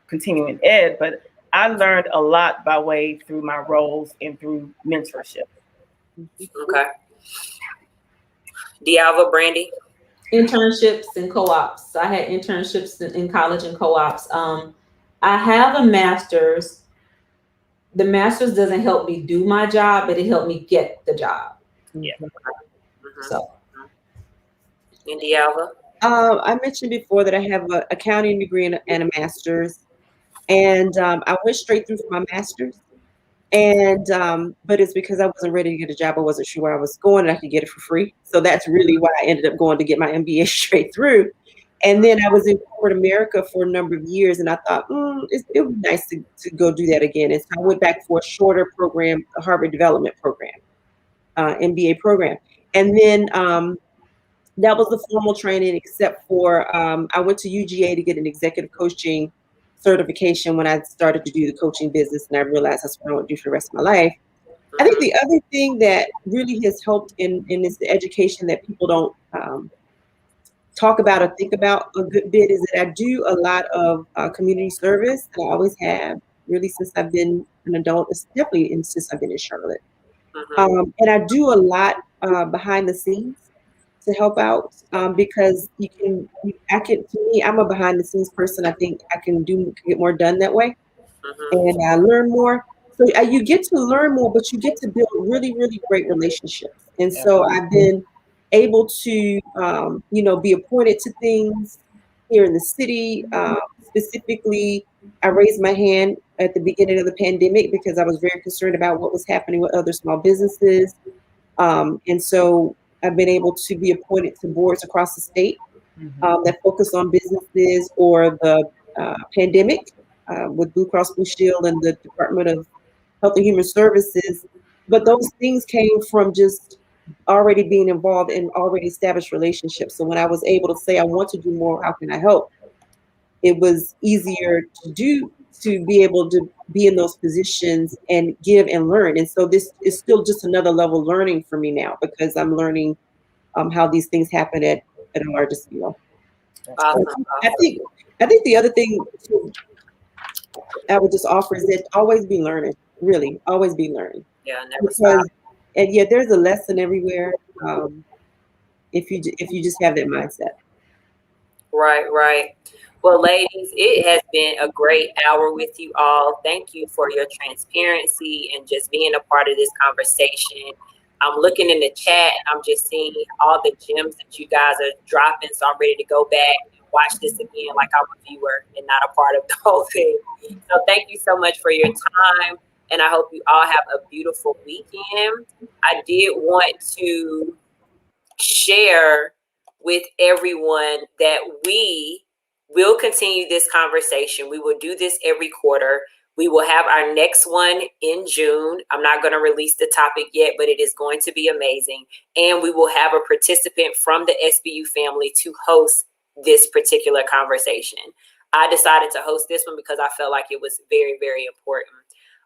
continuing ed, but I learned a lot by way through my roles and through mentorship. Okay. Dialva, Brandy? Internships and co-ops. I had internships in college and co-ops. I have a master's. The master's doesn't help me do my job, but it helped me get the job. Yeah. So. And Dialva? I mentioned before that I have an accounting degree and a master's, and I went straight through for my master's. And but it's because I wasn't ready to get a job. I wasn't sure where I was going, and I could get it for free. So that's really why I ended up going to get my MBA straight through. And then I was in corporate America for a number of years, and I thought, it would be nice to go do that again. And so I went back for a shorter program, a Harvard Development Program, MBA program. And then that was the formal training, except for I went to UGA to get an executive coaching certification when I started to do the coaching business, and I realized that's what I want to do for the rest of my life. I think the other thing that really has helped in this education that people don't talk about or think about a good bit is that I do a lot of community service. I always have, really, since I've been an adult. It's definitely since I've been in Charlotte. And I do a lot behind the scenes to help out because to me, I'm a behind the scenes person. I think I can get more done that way, and I learn more. So you get to learn more, but you get to build really, really great relationships. And so I've been able to, be appointed to things here in the city. Specifically, I raised my hand at the beginning of the pandemic because I was very concerned about what was happening with other small businesses. And so I've been able to be appointed to boards across the state that focus on businesses or the pandemic with Blue Cross Blue Shield and the Department of Health and Human Services. But those things came from just already being involved in already established relationships. So when I was able to say, I want to do more, how can I help? It was easier to be able to be in those positions and give and learn. And so this is still just another level of learning for me now, because I'm learning how these things happen at a larger scale. Awesome. I think the other thing I would just offer is that always be learning, really, always be learning. Yeah, never stop. And yeah, there's a lesson everywhere if you just have that mindset. Right. Well, ladies, it has been a great hour with you all. Thank you for your transparency and just being a part of this conversation. I'm looking in the chat. I'm just seeing all the gems that you guys are dropping. So I'm ready to go back and watch this again like I'm a viewer and not a part of the whole thing. So thank you so much for your time. And I hope you all have a beautiful weekend. I did want to share with everyone that we will continue this conversation. We will do this every quarter. We will have our next one in June. I'm not going to release the topic yet, but it is going to be amazing. And we will have a participant from the SBU family to host this particular conversation. I decided to host this one because I felt like it was very, very important.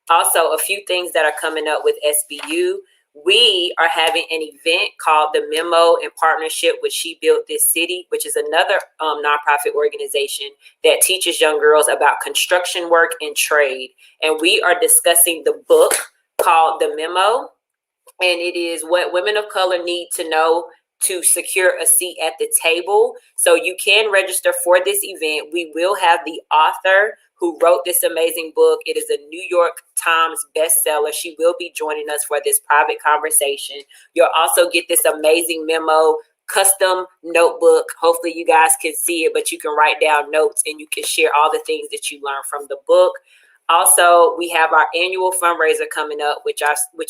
Also, a few things that are coming up with SBU. We are having an event called The Memo in partnership with She Built This City, which is another nonprofit organization that teaches young girls about construction work and trade. And we are discussing the book called The Memo. And it is what women of color need to know to secure a seat at the table. So you can register for this event. We will have the author who wrote this amazing book. It is a New York Times bestseller. She will be joining us for this private conversation. You'll also get this amazing memo, custom notebook. Hopefully you guys can see it, but you can write down notes and you can share all the things that you learned from the book. Also, we have our annual fundraiser coming up, which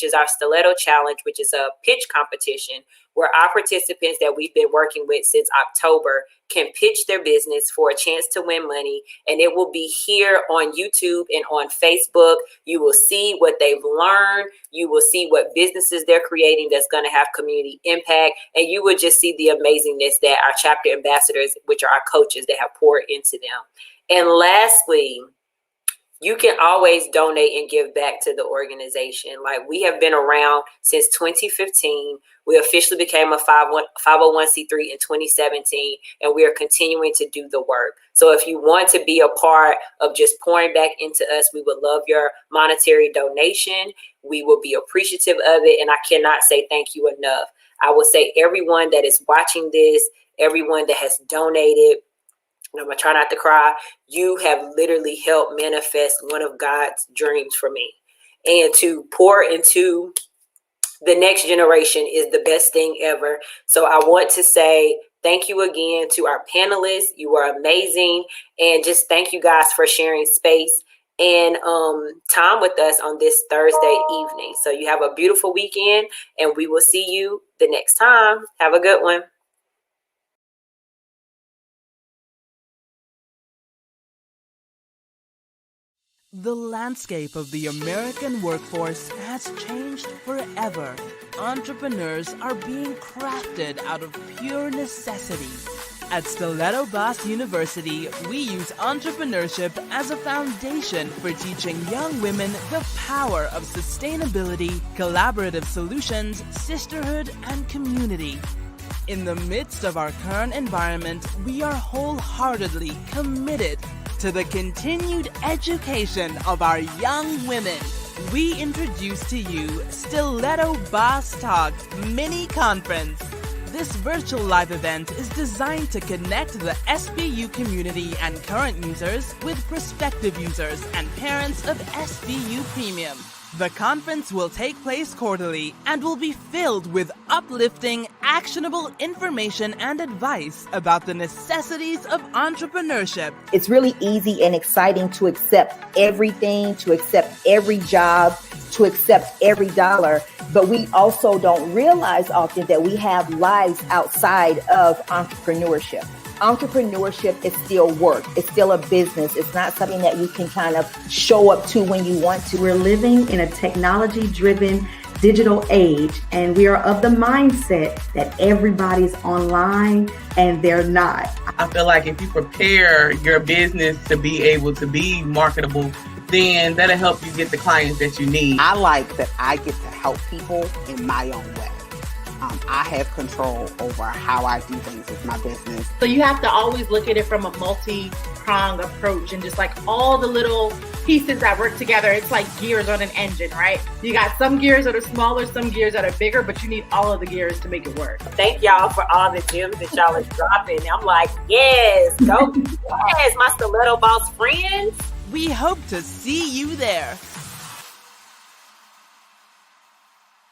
is our Stiletto Challenge, which is a pitch competition where our participants that we've been working with since October can pitch their business for a chance to win money. And it will be here on YouTube and on Facebook. You will see what they've learned. You will see what businesses they're creating that's going to have community impact. And you will just see the amazingness that our chapter ambassadors, which are our coaches, that have poured into them. And lastly, you can always donate and give back to the organization. Like, we have been around since 2015. We officially became a 501c3 in 2017, and we are continuing to do the work. So if you want to be a part of just pouring back into us, we would love your monetary donation. We will be appreciative of it, and I cannot say thank you enough. I will say everyone that is watching this, everyone that has donated, I'm going to try not to cry. You have literally helped manifest one of God's dreams for me. And to pour into the next generation is the best thing ever. So I want to say thank you again to our panelists. You are amazing. And just thank you guys for sharing space and time with us on this Thursday evening. So you have a beautiful weekend, and we will see you the next time. Have a good one. The landscape of the American workforce has changed forever. Entrepreneurs are being crafted out of pure necessity. At Stiletto University, we use entrepreneurship as a foundation for teaching young women the power of sustainability, collaborative solutions, sisterhood, and community. In the midst of our current environment, we are wholeheartedly committed to the continued education of our young women. We introduce to you Stiletto Boss Talk Mini Conference. This virtual live event is designed to connect the SBU community and current users with prospective users and parents of SBU Premium. The conference will take place quarterly and will be filled with uplifting, actionable information and advice about the necessities of entrepreneurship. It's really easy and exciting to accept everything, to accept every job, to accept every dollar. But we also don't realize often that we have lives outside of entrepreneurship. Entrepreneurship is still work. It's still a business. It's not something that you can kind of show up to when you want to. We're living in a technology-driven digital age, and we are of the mindset that everybody's online, and they're not. I feel like if you prepare your business to be able to be marketable, then that'll help you get the clients that you need. I like that I get to help people in my own way. I have control over how I do things with my business. So you have to always look at it from a multi-pronged approach, and just like all the little pieces that work together. It's like gears on an engine, right? You got some gears that are smaller, some gears that are bigger, but you need all of the gears to make it work. Thank y'all for all the gems that y'all are dropping. I'm like, yes, go, yes, my Stiletto Boss friends. We hope to see you there.